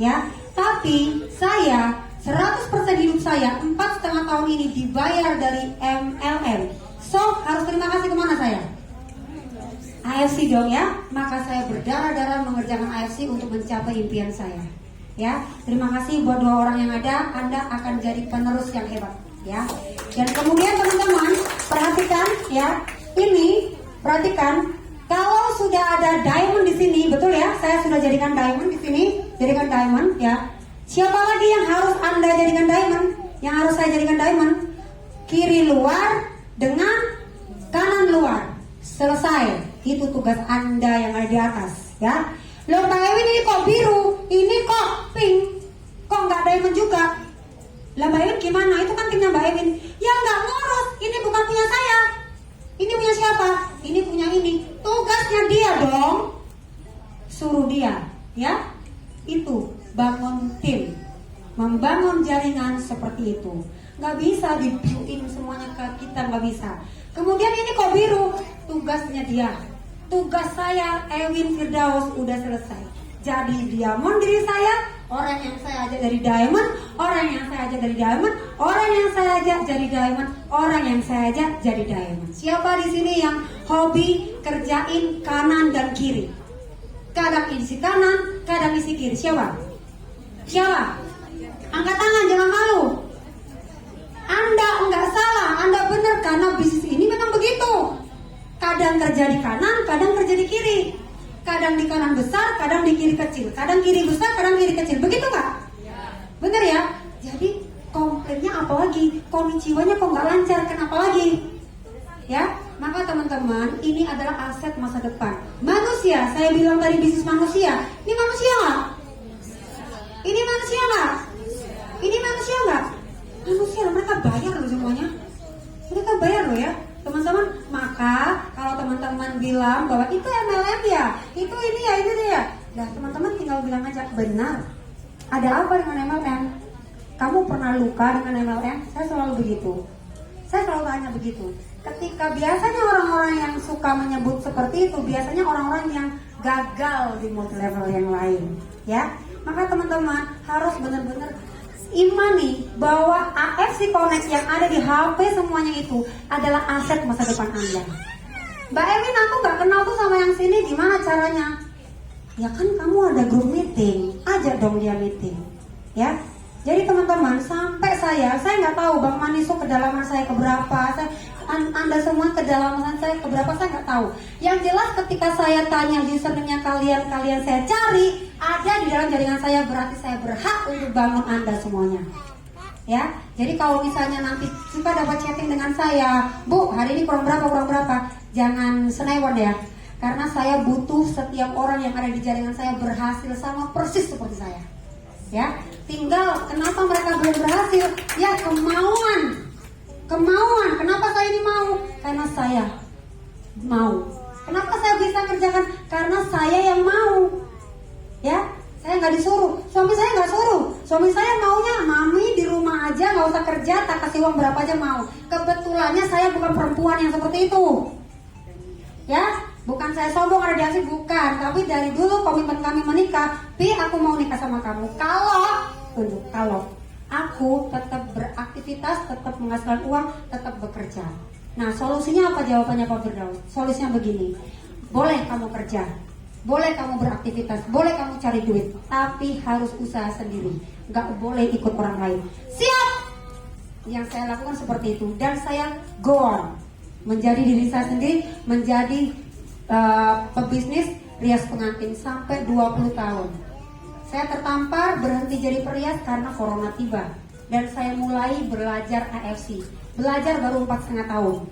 ya. Tapi saya 100% hidup saya 4,5 tahun ini dibayar dari MLM. So harus terima kasih kemana saya? AFC dong ya. Maka saya berdarah-darah mengerjakan AFC untuk mencapai impian saya. Ya, terima kasih buat dua orang yang ada. Anda akan jadi penerus yang hebat, ya. Dan kemudian teman-teman perhatikan, ya. Ini perhatikan, kalau sudah ada diamond di sini, betul ya? Saya sudah jadikan diamond di sini, jadikan diamond, ya. Siapa lagi yang harus Anda jadikan diamond? Yang harus saya jadikan diamond? Kiri luar dengan kanan luar. Selesai. Itu tugas Anda yang ada di atas, ya. Loh Pak Ewin ini kok biru, ini kok pink, kok nggak diamond juga? Lah Mbak Ewin gimana? Itu kan timnya Mbak Ewin. Ya nggak ngurus, ini bukan punya saya. Ini punya siapa? Ini punya ini. Tugasnya dia dong. Suruh dia, ya. Itu bangun tim, membangun jaringan seperti itu. Nggak bisa dibuin semuanya ke kita, nggak bisa. Kemudian ini kok biru, tugasnya dia. Tugas saya Ewin Firdaus udah selesai. Jadi diamond diri saya, orang yang saya ajak dari diamond, orang yang saya ajak dari diamond, orang yang saya ajak jadi diamond, orang yang saya ajak jadi diamond. Siapa di sini yang hobi kerjain kanan dan kiri? Kadang isi kanan, kadang isi kiri. Siapa? Siapa? Angkat tangan, jangan malu. Anda enggak salah, Anda benar karena bisnis ini memang begitu. Kadang kerja di kanan, kadang kerja di kiri. Kadang di kanan besar, kadang di kiri kecil. Kadang kiri besar, kadang kiri kecil. Begitu nggak? Bener ya? Jadi komplainnya apa lagi? Konnichiwa-nya kok nggak lancar? Kenapa lagi? Ya, maka teman-teman, ini adalah aset masa depan. Manusia, saya bilang tadi bisnis manusia. Ini manusia nggak? Ini manusia nggak? Ini manusia nggak? Manusia, mereka bayar loh semuanya. Mereka bayar loh ya. Teman-teman, maka kalau teman-teman bilang bahwa itu MLM ya, itu ini ya, itu ya. Nah, teman-teman tinggal bilang aja, benar. Ada apa dengan MLM? Kamu pernah luka dengan MLM? Saya selalu begitu. Saya selalu tanya begitu. Ketika biasanya orang-orang yang suka menyebut seperti itu, biasanya orang-orang yang gagal di multi level yang lain, ya. Maka teman-teman harus benar-benar imani bahwa AFC Connect yang ada di HP semuanya itu adalah aset masa depan Anda. Mbak Ewin, aku nggak kenal tuh sama yang sini, gimana caranya? Ya kan kamu ada grup meeting, ajak dong dia meeting, ya. Jadi teman-teman, sampai saya nggak tahu Bang Maniso kedalaman saya keberapa, Anda semua kedalaman saya keberapa saya nggak tahu. Yang jelas ketika saya tanya username-nya kalian saya cari ada di dalam jaringan saya, berarti saya berhak untuk bangun Anda semuanya. Ya, jadi kalau misalnya nanti suka dapat chatting dengan saya, Bu, hari ini kurang berapa, jangan senewon ya. Karena saya butuh setiap orang yang ada di jaringan saya berhasil sama persis seperti saya. Ya, tinggal kenapa mereka belum berhasil? Ya kemauan. Kenapa saya ini mau? Karena saya mau. Kenapa saya bisa kerjakan? Karena saya yang mau. Ya, saya nggak disuruh. Suami saya nggak suruh. Suami saya maunya mami di rumah aja, nggak usah kerja, tak kasih uang berapa aja mau. Kebetulannya saya bukan perempuan yang seperti itu. Ya, bukan saya sombong ada di asik, bukan. Tapi dari dulu komitmen kami menikah, Pi aku mau nikah sama kamu. Kalau aku tetap beraktivitas, tetap menghasilkan uang, tetap bekerja. Nah, solusinya apa? Jawabannya Pak Firdaus. Solusinya begini. Boleh kamu kerja, boleh kamu beraktivitas, boleh kamu cari duit, tapi harus usaha sendiri. Gak boleh ikut orang lain. Siap? Yang saya lakukan seperti itu. Dan saya go on menjadi diri saya sendiri, menjadi pebisnis rias pengantin sampai 20 tahun. Saya tertampar berhenti jadi perias karena corona tiba. Dan saya mulai belajar AFC. Belajar baru 4,5 tahun.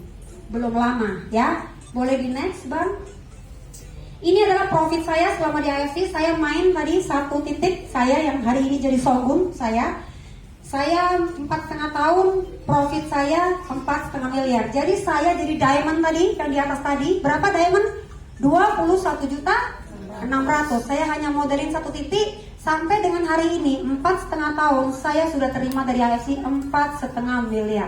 Belum lama ya. Boleh di next Bang. Ini adalah profit saya selama di AFC. Saya main tadi 1 titik. Saya yang hari ini jadi Shogun. Saya 4,5 tahun. Profit saya 4,5 miliar. Jadi saya jadi diamond tadi. Yang di atas tadi. Berapa diamond? 21.600.000. Saya hanya modalin 1 titik. Sampai dengan hari ini 4,5 tahun saya sudah terima dari AFC 4,5 miliar.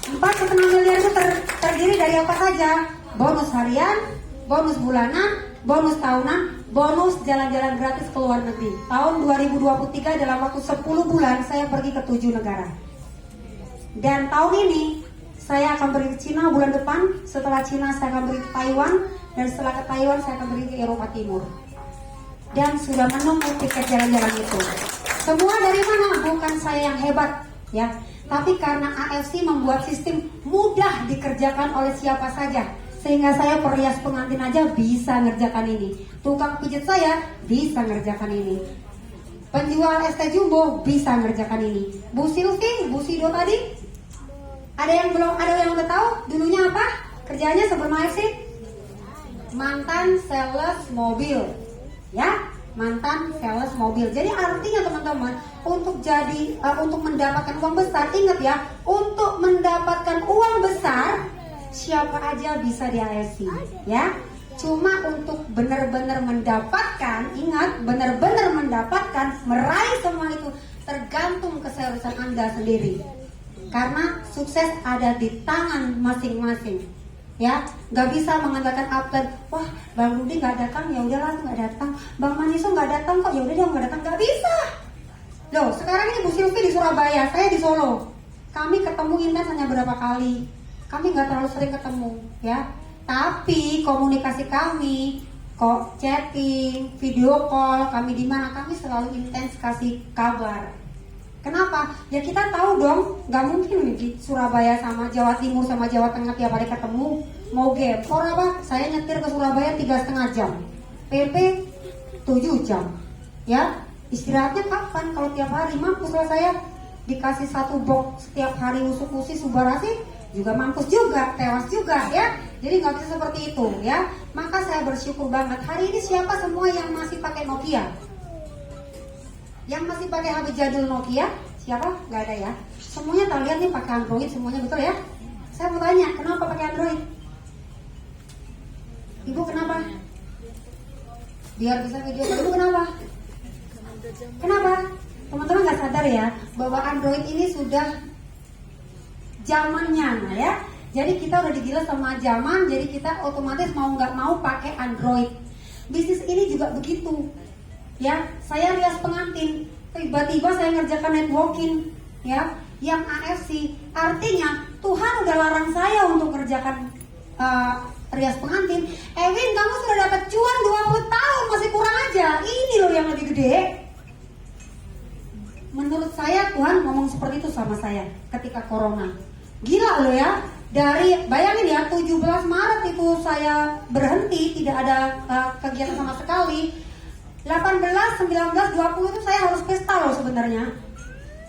4,5 miliar itu terdiri dari apa saja? Bonus harian, bonus bulanan, bonus tahunan, bonus jalan-jalan gratis ke luar negeri. Tahun 2023 dalam waktu 10 bulan saya pergi ke 7 negara. Dan tahun ini saya akan pergi ke Cina bulan depan. Setelah Cina saya akan pergi ke Taiwan. Dan setelah ke Taiwan saya akan pergi ke Eropa Timur. Dan sudah menunggu tiket jalan-jalan itu. Semua dari mana? Bukan saya yang hebat ya, tapi karena AFC membuat sistem mudah dikerjakan oleh siapa saja. Sehingga saya perias pengantin aja bisa ngerjakan ini. Tukang pijat saya bisa ngerjakan ini. Penjual ST Jumbo bisa ngerjakan ini. Bu Silvi, Bu Sido tadi, ada yang belum, ada yang udah tahu dulunya apa? Kerjanya sebelum AFC? Mantan sales mobil. Ya, mantan sales mobil. Jadi artinya teman-teman, untuk mendapatkan uang besar, ingat ya, untuk mendapatkan uang besar siapa aja bisa di AFC, ya. Cuma untuk benar-benar mendapatkan, ingat, benar-benar mendapatkan, meraih semua itu tergantung keseriusan Anda sendiri. Karena sukses ada di tangan masing-masing. Ya, nggak bisa mengandalkan upload. Wah, Bang Rudi nggak datang, ya udahlah nggak datang. Bang Maniso nggak datang kok, ya udah dia nggak datang. Nggak bisa. Loh, sekarang ini Bu Silvi di Surabaya, saya di Solo. Kami ketemu intens hanya berapa kali. Kami nggak terlalu sering ketemu, ya. Tapi komunikasi kami, kok chatting, video call, kami di mana, kami selalu intens kasih kabar. Kenapa? Ya kita tahu dong, nggak mungkin di Surabaya sama Jawa Timur sama Jawa Tengah tiap hari ketemu. Mau gempor apa? Saya nyetir ke Surabaya 3,5 jam, PP 7 jam. Ya, istirahatnya kapan? Kalau tiap hari mampus lah saya. Dikasih 1 box setiap hari usukusi subarasi, juga mampus juga, tewas juga ya. Jadi nggak bisa seperti itu ya. Maka saya bersyukur banget. Hari ini siapa semua yang masih pakai Nokia? Yang masih pakai HP jadul Nokia, siapa? Gak ada ya. Semuanya tahu lihat nih pakai Android semuanya, betul ya? Saya mau tanya, kenapa pakai Android? Ibu kenapa? Biar bisa video call. Ibu kenapa? Kenapa? Teman-teman nggak sadar ya bahwa Android ini sudah zamannya, nah ya. Jadi kita udah digila sama zaman, jadi kita otomatis mau nggak mau pakai Android. Bisnis ini juga begitu. Ya, saya rias pengantin, tiba-tiba saya ngerjakan networking, ya, yang AFC. Artinya Tuhan udah larang saya untuk kerjakan rias pengantin. Ewin, kamu sudah dapat cuan 20 tahun, masih kurang aja. Ini loh yang lebih gede. Menurut saya Tuhan ngomong seperti itu sama saya ketika corona. Gila loh ya. Dari, bayangin ya, 17 Maret itu saya berhenti, tidak ada kegiatan sama sekali. 18, 19, 20 itu saya harus pesta loh sebenarnya.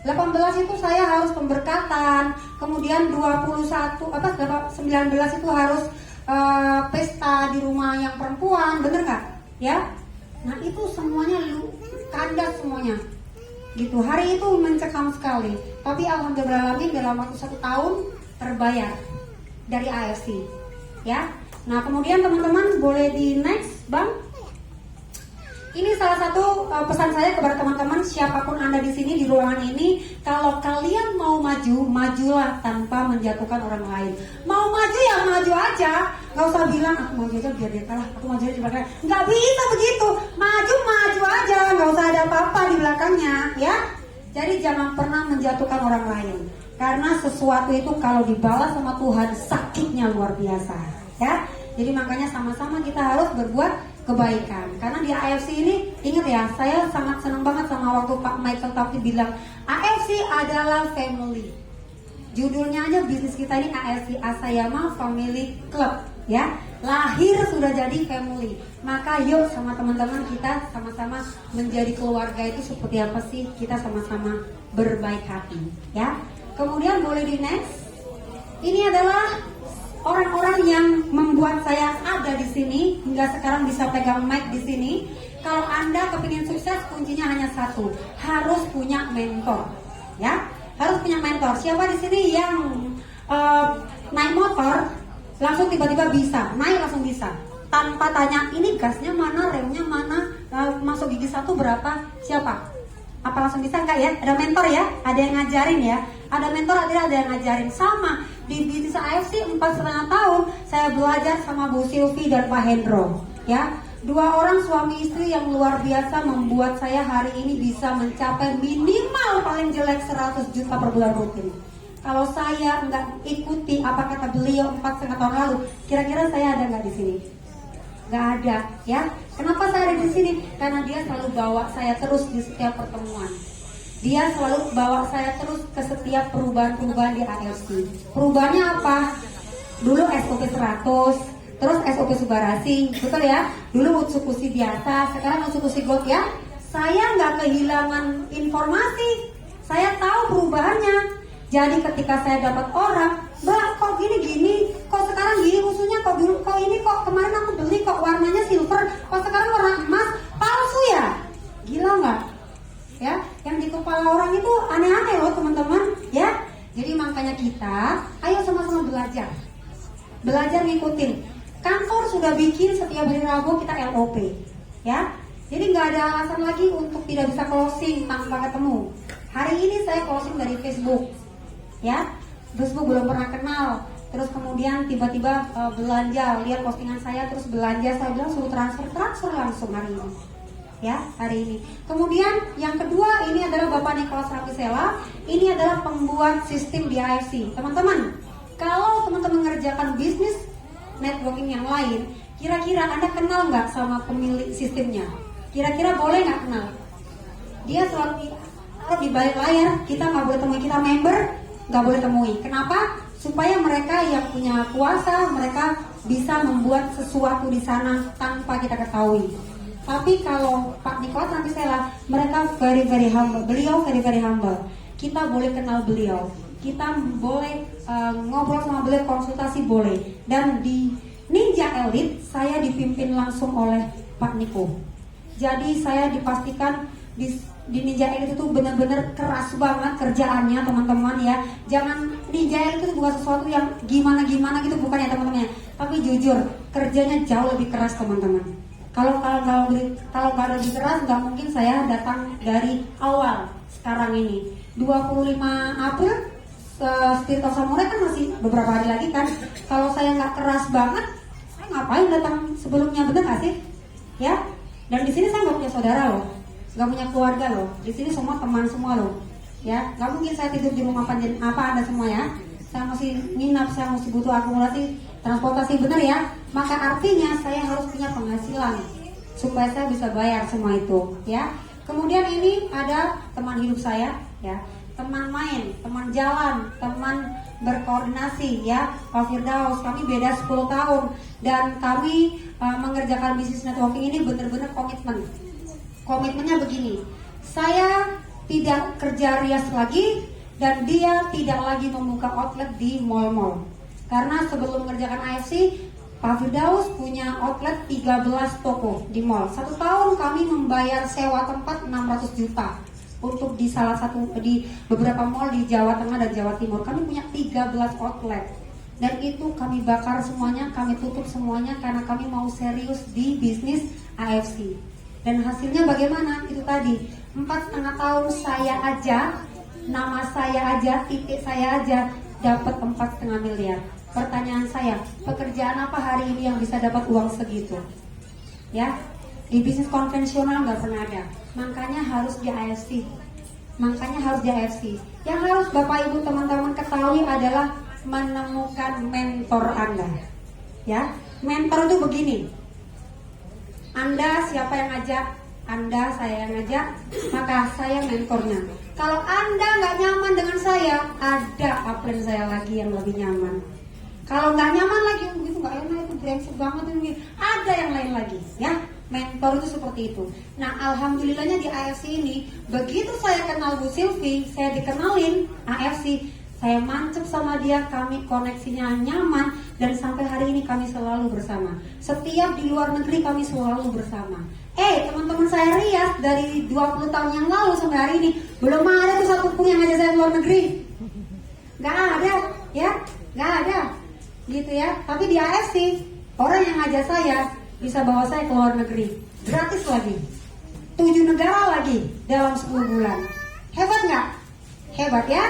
18 itu saya harus pemberkatan, kemudian 19 itu harus pesta di rumah yang perempuan, bener nggak? Ya, nah itu semuanya kandas semuanya, gitu. Hari itu mencekam sekali, tapi alhamdulillah dalam waktu 1 tahun terbayar dari AFC. ya. Nah, kemudian teman-teman boleh di next, Bang. Ini salah satu pesan saya kepada teman-teman siapapun Anda di sini di ruangan ini, kalau kalian mau maju, majulah tanpa menjatuhkan orang lain. Mau maju ya maju aja, nggak usah bilang aku maju aja biar dia kalah, aku maju aja biar dia kalah. Nggak bisa begitu, maju aja, nggak usah ada apa-apa di belakangnya, ya. Jadi jangan pernah menjatuhkan orang lain, karena sesuatu itu kalau dibalas sama Tuhan sakitnya luar biasa, ya. Jadi makanya sama-sama kita harus berbuat kebaikan. Karena di AFC ini, ingat ya, saya sangat senang banget sama waktu Pak Michael Tauki bilang AFC adalah family. Judulnya aja bisnis kita ini AFC, Asayama Family Club, ya. Lahir sudah jadi family. Maka yuk sama teman-teman kita sama-sama menjadi keluarga itu seperti apa sih? Kita sama-sama berbaik hati, ya. Kemudian boleh di next. Ini adalah orang-orang yang membuat saya ada di sini hingga sekarang bisa pegang mic di sini. Kalau Anda kepingin sukses, kuncinya hanya satu, harus punya mentor, ya. Harus punya mentor. Siapa di sini yang naik motor langsung tiba-tiba bisa, naik langsung bisa, tanpa tanya ini gasnya mana, remnya mana, masuk gigi satu berapa? Siapa? Apa langsung bisa? Enggak ya? Ada mentor ya? Ada yang ngajarin ya? Ada mentor, ada yang ngajarin. Sama di bisnis AFC 4,5 tahun saya belajar sama Bu Silvi dan Pak Hendro, ya. Dua orang suami istri yang luar biasa membuat saya hari ini bisa mencapai minimal paling jelek 100 juta per bulan rutin. Kalau saya nggak ikuti apa kata beliau 4,5 tahun lalu, kira-kira saya ada nggak di sini? Nggak ada, ya. Kenapa saya ada di sini? Karena dia selalu bawa saya terus di setiap pertemuan. Dia selalu bawa saya terus ke setiap perubahan-perubahan di AFC. Perubahannya apa? Dulu SOP 100, terus SOP Subarasi, betul ya? Dulu Utsukushi biasa, sekarang Utsukushi Gold, ya. Saya nggak kehilangan informasi, saya tahu perubahannya. Jadi ketika saya dapat orang, Mbak kok gini, kok sekarang gini musuhnya, kok dulu, kok ini, kok kemarin aku beli kok warnanya silver, kok sekarang warna emas, palsu ya? Gila nggak? Ya, yang di kepala orang itu aneh-aneh loh teman-teman, ya. Jadi makanya kita, ayo sama-sama belajar ngikutin. Kantor sudah bikin setiap hari Rabu kita LOP, ya. Jadi nggak ada alasan lagi untuk tidak bisa closing tanpa ketemu. Hari ini saya closing dari Facebook, ya. Facebook belum pernah kenal, terus kemudian tiba-tiba belanja, lihat postingan saya terus belanja, saya bilang suruh transfer langsung hari ini, ya, hari ini. Kemudian yang kedua ini adalah Bapak Nicholas Rapisela, ini adalah pembuat sistem di AFC. Teman-teman, kalau teman-teman mengerjakan bisnis networking yang lain, kira-kira Anda kenal nggak sama pemilik sistemnya? Kira-kira boleh nggak kenal? Dia selalu di balik layar, kita nggak boleh temui, kita member nggak boleh temui. Kenapa? Supaya mereka yang punya kuasa, mereka bisa membuat sesuatu di sana tanpa kita ketahui. Tapi kalau Pak Nicholas Rapisela, mereka very humble. Beliau very humble. Kita boleh kenal beliau, kita boleh ngobrol sama beliau, konsultasi boleh. Dan di Ninja Elite saya dipimpin langsung oleh Pak Niko. Jadi saya dipastikan di Ninja Elite itu benar-benar keras banget kerjaannya teman-teman, ya. Jangan Ninja Elite itu bukan sesuatu yang gimana-gimana gitu, bukan ya teman-teman ya. Tapi jujur kerjanya jauh lebih keras teman-teman. Kalau nggak lebih keras, nggak mungkin saya datang dari awal sekarang ini. 25 April Spirit of Samurai kan masih beberapa hari lagi kan. Kalau saya nggak keras banget, saya ngapain datang sebelumnya, bener nggak sih? Ya. Dan di sini saya nggak punya saudara loh, nggak punya keluarga loh. Di sini semua teman semua loh. Ya, nggak mungkin saya tidur di rumah apa Anda semua ya. Saya masih nginap, saya masih butuh akumulasi transportasi, bener ya. Maka artinya saya harus punya penghasilan supaya saya bisa bayar semua itu, ya. Kemudian ini ada teman hidup saya, ya. Teman main, teman jalan, teman berkoordinasi, ya. Pak Firdaus, kami beda 10 tahun dan kami mengerjakan bisnis networking ini benar-benar komitmen. Komitmennya begini, saya tidak kerja rias lagi dan dia tidak lagi membuka outlet di mall-mall. Karena sebelum mengerjakan AFC, Pak Firdaus punya outlet 13 toko di mall. 1 tahun kami membayar sewa tempat 600 juta untuk di salah satu, di beberapa mall di Jawa Tengah dan Jawa Timur. Kami punya 13 outlet. Dan itu kami bakar semuanya, kami tutup semuanya karena kami mau serius di bisnis AFC. Dan hasilnya bagaimana? Itu tadi 4,5 tahun saya aja, nama saya aja, titik saya aja dapat 4,5 miliar. Pertanyaan saya, pekerjaan apa hari ini yang bisa dapat uang segitu? Ya, di bisnis konvensional nggak pernah ada. Makanya harus di AFC. Yang harus Bapak Ibu teman-teman ketahui adalah menemukan mentor Anda. Ya, mentor itu begini. Anda siapa yang ngajak? Anda, saya yang ngajak, maka saya mentornya. Kalau Anda nggak nyaman dengan saya, ada upline saya lagi yang lebih nyaman. Kalau nggak nyaman lagi, begitu nggak enak, itu brengsek banget ini. Ada yang lain lagi, ya. Mentor itu seperti itu. Nah, alhamdulillahnya di AFC ini, begitu saya kenal Bu Silvi, saya dikenalin AFC, saya mancep sama dia, kami koneksinya nyaman, dan sampai hari ini kami selalu bersama. Setiap di luar negeri kami selalu bersama. Teman-teman saya Rias dari 20 tahun yang lalu sampai hari ini belum ada tuh satu pun yang ngajak saya luar negeri. Nggak ada, ya, nggak ada, gitu ya. Tapi di AFC orang yang ngajak saya bisa bawa saya ke luar negeri, gratis lagi, 7 negara lagi dalam 10 bulan. Hebat nggak? Hebat ya.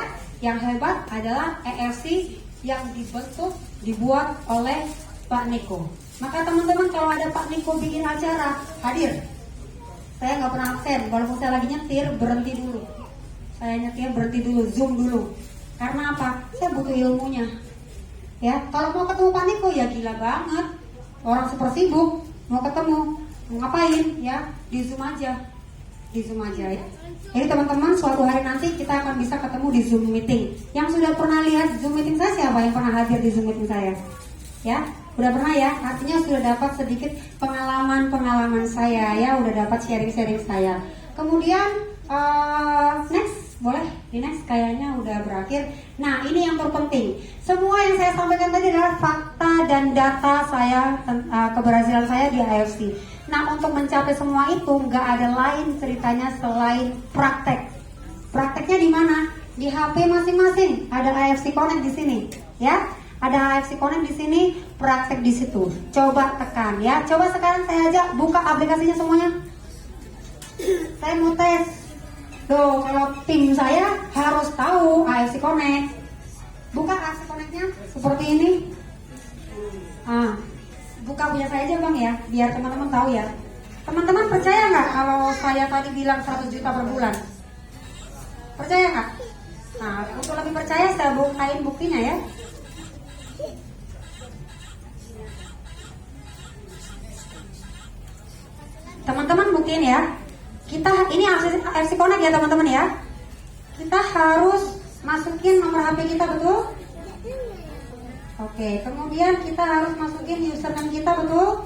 Yang hebat adalah AFC yang dibuat oleh Pak Niko. Maka teman-teman kalau ada Pak Niko bikin acara, hadir. Saya nggak pernah absen, walaupun saya lagi nyetir, berhenti dulu. Saya nyetir berhenti dulu, zoom dulu. Karena apa? Saya butuh ilmunya. Ya, kalau mau ketemu Pak Niko ya gila banget. Orang super sibuk, mau ketemu, mau ngapain ya? Di zoom aja ya. Jadi teman-teman suatu hari nanti kita akan bisa ketemu di Zoom meeting. Yang sudah pernah lihat Zoom meeting saya siapa yang pernah hadir di Zoom meeting saya? Ya, udah pernah ya? Artinya sudah dapat sedikit pengalaman saya ya, udah dapat sharing-sharing saya. Kemudian next, boleh di next kayaknya udah berakhir. Nah, ini yang terpenting. Semua yang saya sampaikan tadi adalah fakta dan data saya keberhasilan saya di AFC. Nah, untuk mencapai semua itu nggak ada lain ceritanya selain praktek. Prakteknya di mana? Di HP masing-masing. Ada AFC Connect di sini, ya. Ada AFC Connect di sini, praktek di situ. Coba tekan ya. Coba sekarang saya aja buka aplikasinya semuanya. Saya mau tes. Tuh, kalau tim saya harus tahu AFC Connect. Buka AFC Connect-nya seperti ini. Buka punya saya aja bang ya, biar teman-teman tahu ya. Teman-teman percaya nggak kalau saya tadi bilang 100 juta per bulan? Percaya nggak? Nah, untuk lebih percaya saya bukain buktinya ya. Teman-teman buktiin ya. Kita ini AFC Connect ya teman-teman ya. Kita harus masukin nomor HP kita, betul? Oke, kemudian kita harus masukin username kita, betul?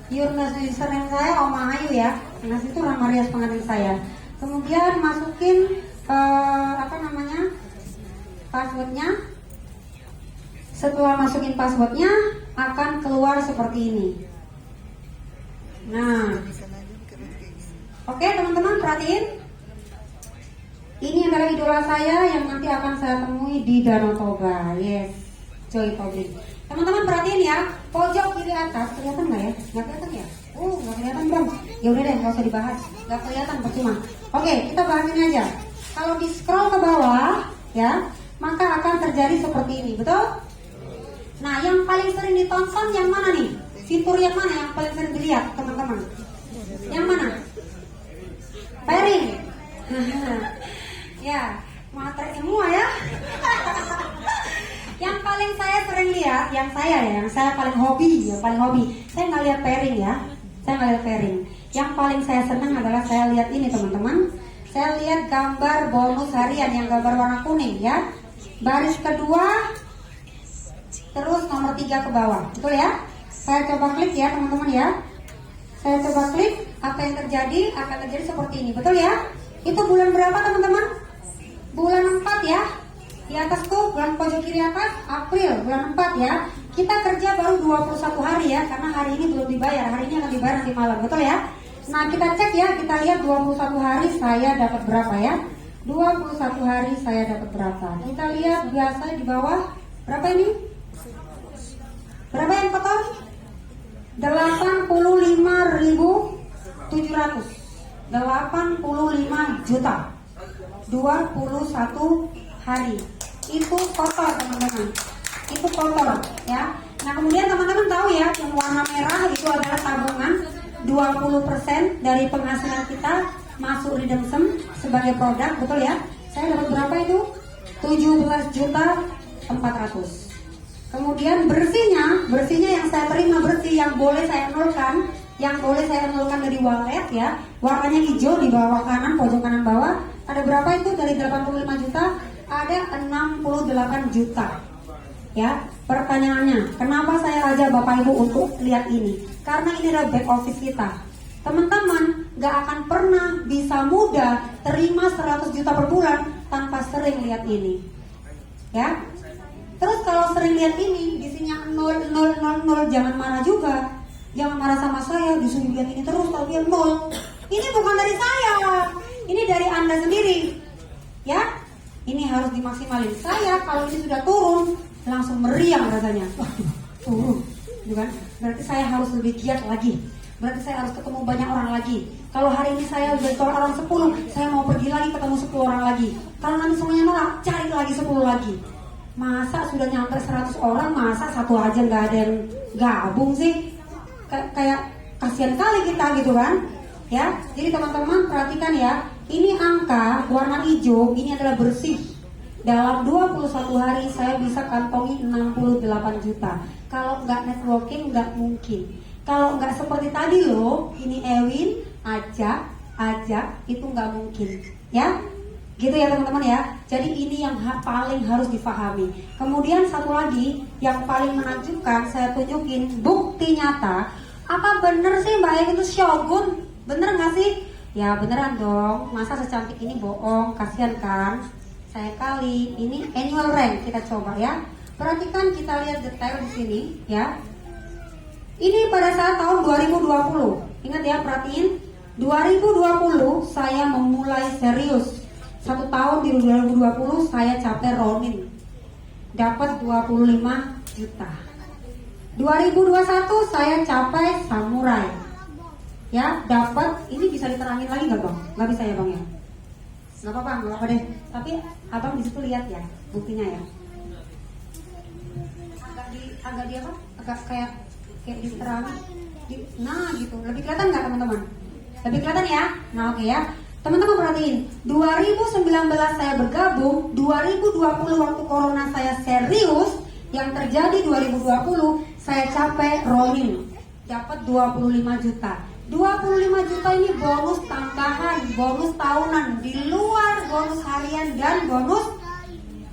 Username saya Oma Ayu ya. Nah, itu nama Rias pengantin saya. Kemudian masukin passwordnya. Setelah masukin passwordnya akan keluar seperti ini. Nah, oke teman-teman perhatiin. Ini adalah idola saya yang nanti akan saya temui di Danau Toba. Yes, Joy Public. Teman-teman perhatiin ya, pojok kiri atas kelihatan nggak ya? Nggak kelihatan ya? Nggak kelihatan bang. Ya udah deh, nggak usah dibahas. Nggak kelihatan percuma. Oke, kita bahas ini aja. Kalau di scroll ke bawah, ya, maka akan terjadi seperti ini, betul? Nah, yang paling sering ditonton yang mana nih? Fitur yang mana yang paling sering dilihat, teman-teman? Yang mana? Pairing. Ya, materi semua ya. Yang paling saya sering lihat, yang saya paling hobi. Saya nggak lihat pairing ya. Yang paling saya senang adalah saya lihat ini teman-teman. Saya lihat gambar bonus harian yang gambar warna kuning ya. Baris kedua, terus nomor 3 ke bawah, betul ya? Saya coba klik ya teman-teman ya. Saya coba klik, apa yang terjadi? Akan terjadi seperti ini, betul ya? Itu bulan berapa teman-teman? Bulan 4 ya. Di atas tuh bulan pojok kiri atas April, bulan 4 ya. Kita kerja baru 21 hari ya, karena hari ini belum dibayar. Hari ini akan dibayar nanti malam, betul ya? Nah, kita cek ya, kita lihat 21 hari saya dapat berapa ya? 21 hari saya dapat berapa? Kita lihat biasa di bawah berapa ini? Berapa yang kotor? 85.700. 85 juta 21 hari. Itu kotor teman-teman. Itu kotor ya. Nah kemudian teman-teman tahu ya, yang warna merah itu adalah tabungan. 20% dari penghasilan kita masuk Redemption Sum sebagai produk, betul ya? Saya dapat berapa itu? 17.400.000. Kemudian bersihnya yang saya terima bersih, yang boleh saya nolkan dari wallet ya, warnanya hijau di bawah kanan, pojok kanan bawah. Ada berapa itu dari 85 juta? Ada 68 juta. Ya, pertanyaannya, kenapa saya ajak Bapak Ibu untuk lihat ini? Karena ini adalah back office kita. Teman-teman gak akan pernah bisa mudah terima 100 juta per bulan tanpa sering lihat ini. Ya. Terus kalau sering lihat ini, isinya 0, 0, 0, 0, jangan marah juga. Jangan marah sama saya, disuruh lihat ini terus, kalau dia 0. Ini bukan dari saya, ini dari Anda sendiri. Ya, ini harus dimaksimalin. Saya kalau ini sudah turun, langsung meriang rasanya. Wah, turun, bukan? Berarti saya harus lebih giat lagi. Berarti saya harus ketemu banyak orang lagi. Kalau hari ini saya udah tolak orang 10, saya mau pergi lagi ketemu 10 orang lagi. Kalau nanti semuanya nolak, cari lagi 10 lagi. Masa sudah nyampe 100 orang, masa satu aja nggak ada yang gabung sih? Kayak kasihan kali kita gitu kan? Ya, jadi teman-teman perhatikan ya. Ini angka warna hijau, ini adalah bersih. Dalam 21 hari saya bisa kantongi 68 juta. Kalau nggak networking nggak mungkin. Kalau nggak seperti tadi loh, ini Ewin ajak itu nggak mungkin. Ya. Gitu ya teman-teman ya. Jadi ini yang paling harus difahami. Kemudian satu lagi yang paling menakjubkan, saya tunjukin bukti nyata. Apa bener sih Mbak Ewin itu Shogun? Bener nggak sih? Ya beneran dong. Masa secantik ini bohong? Kasihan kan? Saya kali ini annual rank, kita coba ya. Perhatikan, kita lihat detail di sini ya. Ini pada saat tahun 2020. Ingat ya, perhatiin. 2020 saya memulai serius. 1 tahun di 2020 saya capai Ronin, dapat 25 juta. 2021 saya capai Samurai, ya dapat. Ini bisa diterangin lagi nggak bang? Nggak bisa ya bang ya? Nggak apa-apa deh. Tapi abang di situ lihat ya buktinya ya. Agak kayak diterangin. Nah gitu, lebih kelihatan nggak teman-teman? Lebih kelihatan ya? Nah oke ya. Teman-teman perhatiin, 2019 saya bergabung, 2020 waktu corona saya serius, yang terjadi 2020 saya capai Ronin, dapat 25 juta. 25 juta ini bonus tambahan, bonus tahunan, di luar bonus harian dan bonus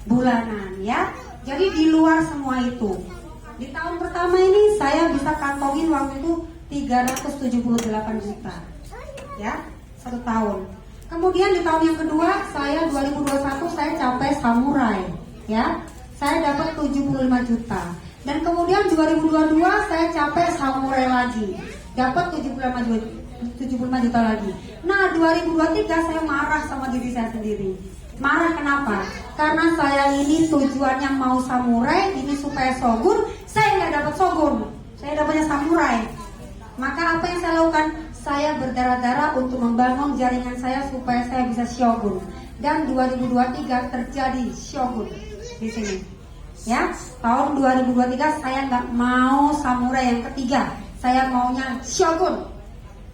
bulanan ya. Jadi di luar semua itu. Di tahun pertama ini saya bisa kantongin waktu itu 378 juta. Ya, 1 tahun. Kemudian di tahun yang kedua, saya 2021 saya capai Samurai, ya. Saya dapat 75 juta. Dan kemudian 2022 saya capai Samurai lagi, dapat 75 juta lagi. Nah, 2023 saya marah sama diri saya sendiri. Marah kenapa? Karena saya ini tujuannya mau Samurai, ini supaya Shogun, saya nggak dapat Shogun, saya dapatnya Samurai. Maka apa yang saya lakukan? Saya berdarah-darah untuk membangun jaringan saya supaya saya bisa Shogun. Dan 2023 terjadi Shogun di sini. Ya, tahun 2023 saya nggak mau Samurai yang ketiga, saya maunya Shogun.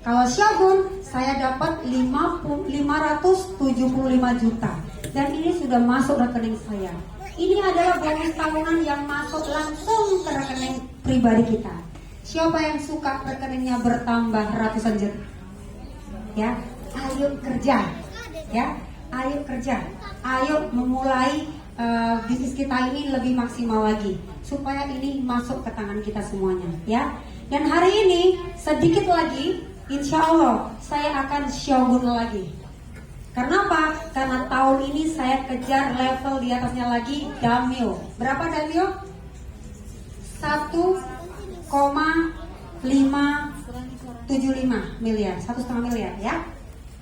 Kalau Shogun saya dapat 575 juta. Dan ini sudah masuk rekening saya. Ini adalah bonus tahunan yang masuk langsung ke rekening pribadi kita. Siapa yang suka rekeningnya bertambah ratusan juta? Ya, ayo kerja. Ya, ayo kerja. Ayo memulai bisnis kita ini lebih maksimal lagi supaya ini masuk ke tangan kita semuanya, ya. Dan hari ini sedikit lagi, insya Allah saya akan Shogun lagi. Kenapa? Karena tahun ini saya kejar level di atasnya lagi, Damio. Berapa Damio? 1,575 miliar, 1,5 miliar ya.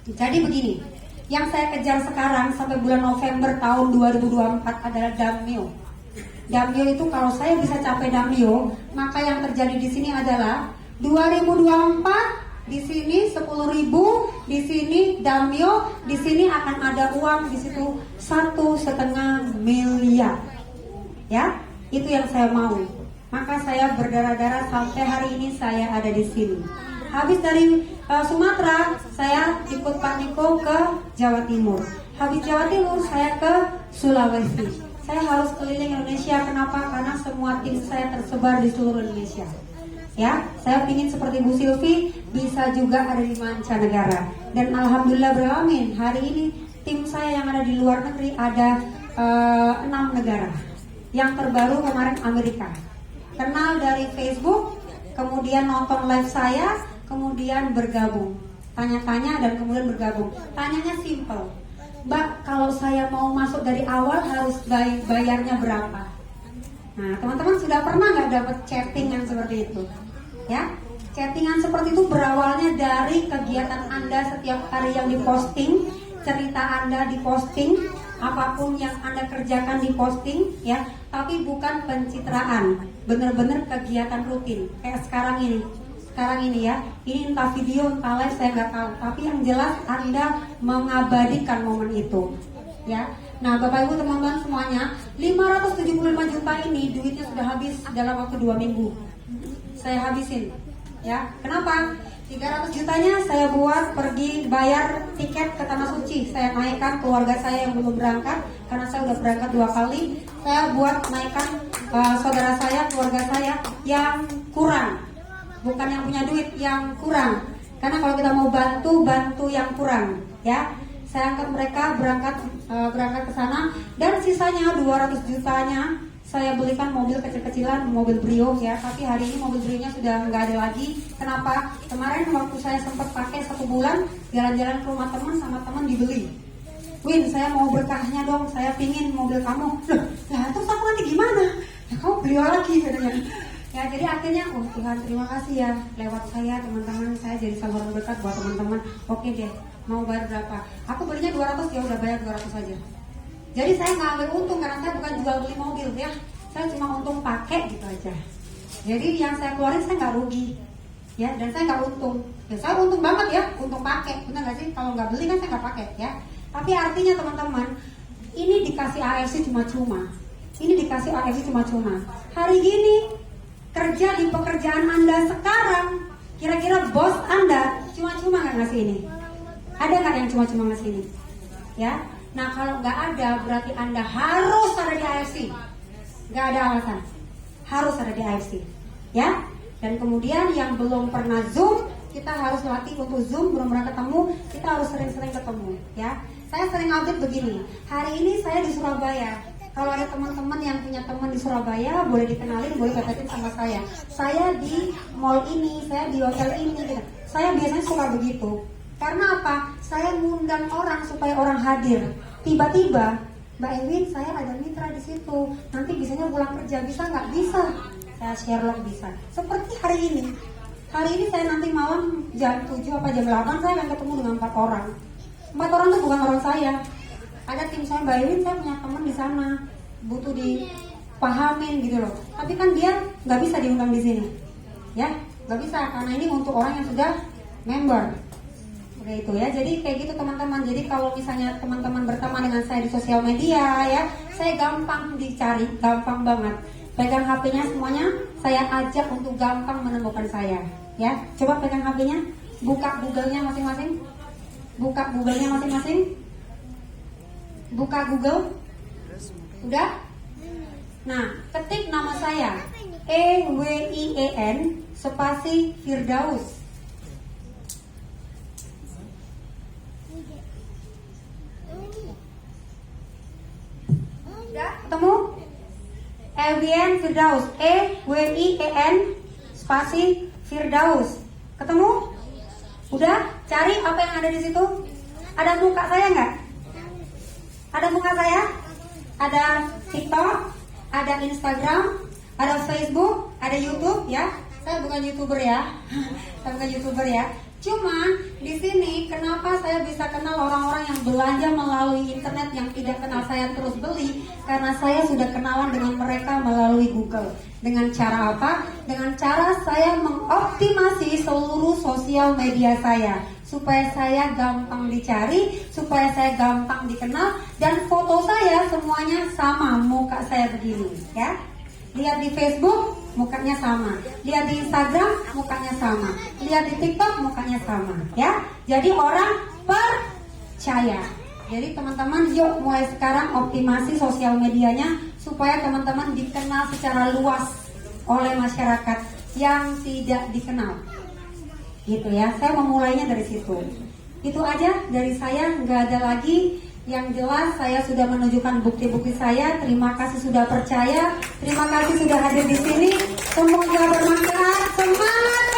Jadi begini, yang saya kejar sekarang sampai bulan November tahun 2024 adalah Damio. Damyo itu kalau saya bisa capai Damyo, maka yang terjadi di sini adalah 2024 di sini 10.000, di sini Damyo, di sini akan ada uang di situ 1,5 miliar. Ya, itu yang saya mau. Maka saya berdarah-darah sampai hari ini saya ada di sini. Habis dari Sumatera, saya ikut Pak Niko ke Jawa Timur. Habis Jawa Timur, saya ke Sulawesi. Saya harus keliling Indonesia. Kenapa? Karena semua tim saya tersebar di seluruh Indonesia. Ya, saya ingin seperti Bu Silvi bisa juga ada di mancanegara. Dan alhamdulillah beralamin, hari ini tim saya yang ada di luar negeri ada 6 negara. Yang terbaru kemarin Amerika. Kenal dari Facebook, kemudian nonton live saya, kemudian bergabung. Tanya-tanya dan kemudian bergabung. Tanyanya simple. Mbak, kalau saya mau masuk dari awal harus bayarnya berapa? Nah, teman-teman sudah pernah nggak dapat chattingan seperti itu? Ya, chattingan seperti itu berawalnya dari kegiatan Anda setiap hari yang diposting, cerita Anda diposting, apapun yang Anda kerjakan diposting, ya. Tapi bukan pencitraan, bener-bener kegiatan rutin. Kayak sekarang ini ya, ini entah video entah live saya nggak tahu, tapi yang jelas Anda mengabadikan momen itu, ya. Nah, Bapak Ibu teman-teman semuanya, 575 juta ini duitnya sudah habis dalam waktu 2 minggu. Saya habisin, ya. Kenapa? 300 jutanya saya buat pergi bayar tiket ke Tanah Suci. Saya naikkan keluarga saya yang belum berangkat, karena saya udah berangkat 2 kali. Saya buat naikkan saudara saya, keluarga saya yang kurang. Bukan yang punya duit, yang kurang. Karena kalau kita mau bantu yang kurang, ya. Saya angkat mereka berangkat ke sana, dan sisanya 200 jutanya saya belikan mobil kecil-kecilan, mobil Brio, ya. Tapi hari ini mobil Brio-nya sudah nggak ada lagi. Kenapa? Kemarin waktu saya sempat pakai 1 bulan jalan-jalan ke rumah teman, sama teman dibeli. Win, saya mau berkahnya dong, saya pingin mobil kamu. Loh, ya terus aku nanti gimana? Ya kamu Brio lagi katanya. Ya, jadi akhirnya, oh Tuhan terima kasih ya, lewat saya teman-teman, saya jadi saluran berkat buat teman-teman. Oke deh, mau bayar berapa? Aku belinya 200, ya udah bayar 200 saja. Jadi saya nggak ambil untung, karena saya bukan jual beli mobil, ya. Saya cuma untung pakai gitu aja. Jadi yang saya keluarin saya nggak rugi, ya, dan saya nggak untung. Ya saya untung banget ya, untung pakai, benar nggak sih? Kalau nggak beli kan saya nggak pakai, ya. Tapi artinya teman-teman, ini dikasih AFC cuma-cuma. Ini dikasih AFC cuma-cuma. Hari gini kerja di pekerjaan Anda sekarang, kira-kira bos Anda cuma-cuma nggak ngasih ini? Ada nggak yang cuma-cuma ngasih ini? Ya, nah kalau nggak ada berarti Anda harus ada di AFC. Nggak ada alasan, harus ada di AFC, ya. Dan kemudian yang belum pernah Zoom, kita harus latih untuk Zoom. Belum pernah ketemu, kita harus sering-sering ketemu, ya. Saya sering update begini. Hari ini saya di Surabaya. Kalau ada teman-teman yang punya teman di Surabaya, boleh dikenalin, boleh kontakin sama saya. Saya di mall ini, saya di hotel ini, gitu. Saya biasanya suka begitu. Karena apa? Saya ngundang orang supaya orang hadir. Tiba-tiba, Mbak Ewin, saya ada mitra di situ. Nanti bisanya pulang kerja, bisa nggak? Bisa. Saya Sherlock bisa. Seperti hari ini. Hari ini saya nanti malam jam 7 apa jam 8 saya akan ketemu dengan 4 orang. 4 orang itu bukan orang saya. Ada tim saya, Mbak Ewin, saya punya teman di sana, butuh dipahamin gitu loh. Tapi kan dia nggak bisa diundang di sini, ya, nggak bisa karena ini untuk orang yang sudah member. Oke itu ya. Jadi kayak gitu teman-teman. Jadi kalau misalnya teman-teman berteman dengan saya di sosial media, ya, saya gampang dicari, gampang banget. Pegang HP-nya semuanya, saya ajak untuk gampang menemukan saya, ya. Coba pegang HP-nya, buka Google-nya masing-masing, buka Google-nya masing-masing. Buka Google. Udah? Nah, ketik nama saya EWIEN spasi Firdaus. Udah ketemu? EWIEN Firdaus. EWIEN spasi Firdaus. Ketemu? Udah? Cari apa yang ada di situ. Ada muka saya nggak? Ada muka saya, ada TikTok, ada Instagram, ada Facebook, ada YouTube, ya. saya bukan YouTuber ya. Saya bukan YouTuber ya. Cuman di sini kenapa saya bisa kenal orang-orang yang belanja melalui internet yang tidak kenal saya terus beli? Karena saya sudah kenalan dengan mereka melalui Google. Dengan cara apa? Dengan cara saya mengoptimasi seluruh sosial media saya supaya saya gampang dicari, supaya saya gampang dikenal, dan foto saya semuanya sama, muka saya begini, ya. Lihat di Facebook, mukanya sama. Lihat di Instagram, mukanya sama. Lihat di TikTok, mukanya sama, ya. Jadi orang percaya. Jadi teman-teman, yuk mulai sekarang optimasi sosial medianya supaya teman-teman dikenal secara luas oleh masyarakat yang tidak dikenal. Gitu ya. Saya memulainya dari situ. Itu aja dari saya, nggak ada lagi. Yang jelas saya sudah menunjukkan bukti-bukti saya. Terima kasih sudah percaya. Terima kasih sudah hadir di sini. Semoga bermanfaat. Semangat!